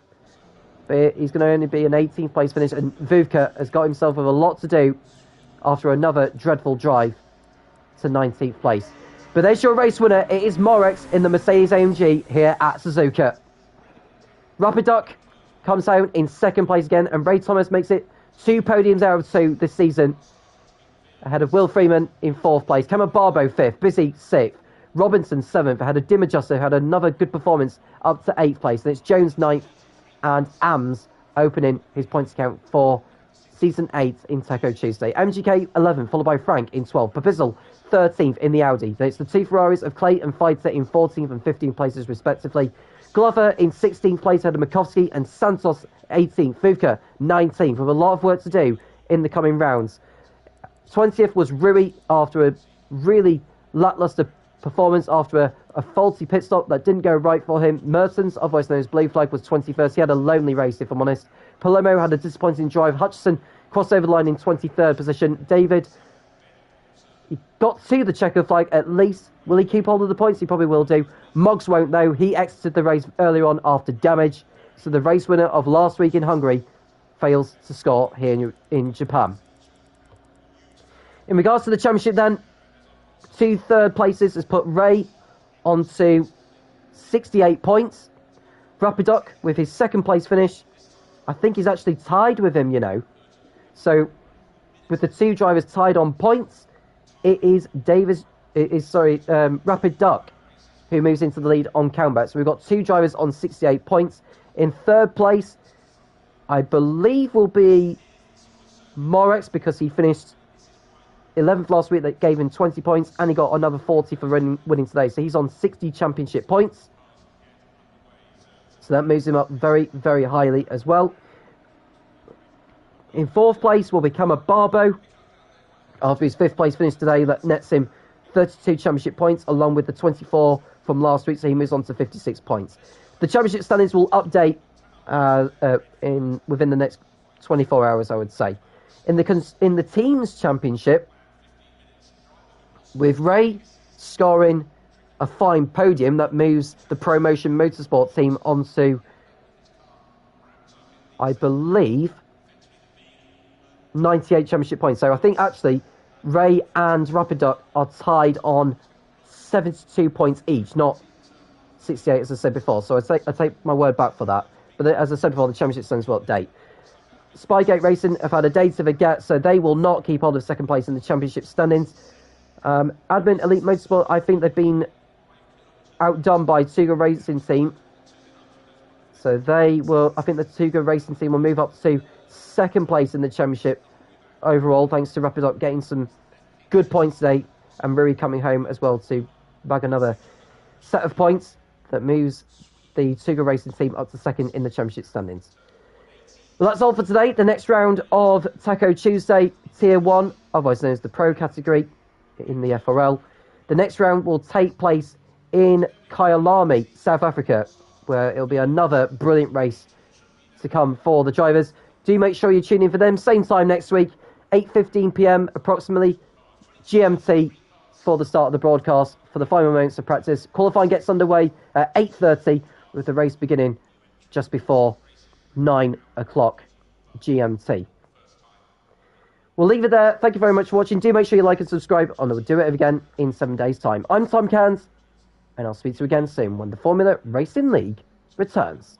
Speaker 1: But he's going to only be an 18th place finish. And Vodka has got himself with a lot to do after another dreadful drive to 19th place. But there's your race winner. It is Moritz in the Mercedes AMG here at Suzuka. Rapidoc comes out in 2nd place again. And Ray Thomas makes it 2 podiums out of 2 this season. Ahead of Will Freeman in 4th place. Camabarbo 5th. Busy 6th. Robinson 7th. Ahead of Dimmajuster, who had another good performance up to 8th place. And it's Jones 9th. And Ams opening his points account for season 8 in Taco Tuesday. MGK 11th, followed by Frank in 12th. Pavizel 13th in the Audi. Then it's the two Ferraris of Clay and Fighter in 14th and 15th places respectively. Glover in 16th place ahead of Makovsky, and Santos 18th. Fuka 19th, with a lot of work to do in the coming rounds. 20th was Rui after a really lacklustre performance after a faulty pit stop that didn't go right for him. Mertens, otherwise known as Blue Flag, was 21st. He had a lonely race, if I'm honest. Palomo had a disappointing drive. Hutchison crossed over the line in 23rd position. David, he got to the checker flag at least. Will he keep hold of the points? He probably will do. Moggs won't, though. He exited the race earlier on after damage. So the race winner of last week in Hungary fails to score here in Japan. In regards to the championship then, 2 third places has put Ray onto 68 points. Rapidoc with his 2nd place finish I think he's actually tied with him, you know. So, with the two drivers tied on points, it is Rapid Duck who moves into the lead on countback. So we've got two drivers on 68 points. In third place, I believe will be Morex, because he finished 11th last week. That gave him 20 points, and he got another 40 for winning today. So he's on 60 championship points. So that moves him up very, very highly as well. In fourth place will become a Barbo, after his fifth place finish today. That nets him 32 championship points, along with the 24 from last week, so he moves on to 56 points. The championship standings will update within the next 24 hours, I would say. In the teams championship, with Ray scoring a fine podium, that moves the ProMotion Motorsport team onto, I believe, 98 championship points. So I think actually Ray and Rapid Duck are tied on 72 points each, not 68 as I said before. So I take my word back for that. But as I said before, the championship standings will update. Spygate Racing have had a day to forget, so they will not keep hold of second place in the championship standings. Admin Elite Motorsport, I think they've been outdone by Tuga Racing Team. So I think the Tuga Racing Team will move up to second place in the championship overall, thanks to Rapid Duck getting some good points today, and Rui coming home as well to bag another set of points that moves the Tuga Racing Team up to second in the championship standings. Well, that's all for today. The next round of Taco Tuesday, Tier 1, otherwise known as the Pro category in the FRL. The next round will take place in Kyalami, South Africa, where it'll be another brilliant race to come for the drivers. Do make sure you tune in for them. Same time next week, 8:15 p.m. approximately, GMT, for the start of the broadcast for the final moments of practice. Qualifying gets underway at 8:30, with the race beginning just before 9 o'clock GMT. We'll leave it there. Thank you very much for watching. Do make sure you like and subscribe, and we'll do it again in 7 days' time. I'm Tom Cairns, and I'll speak to you again soon when the Formula Racing League returns.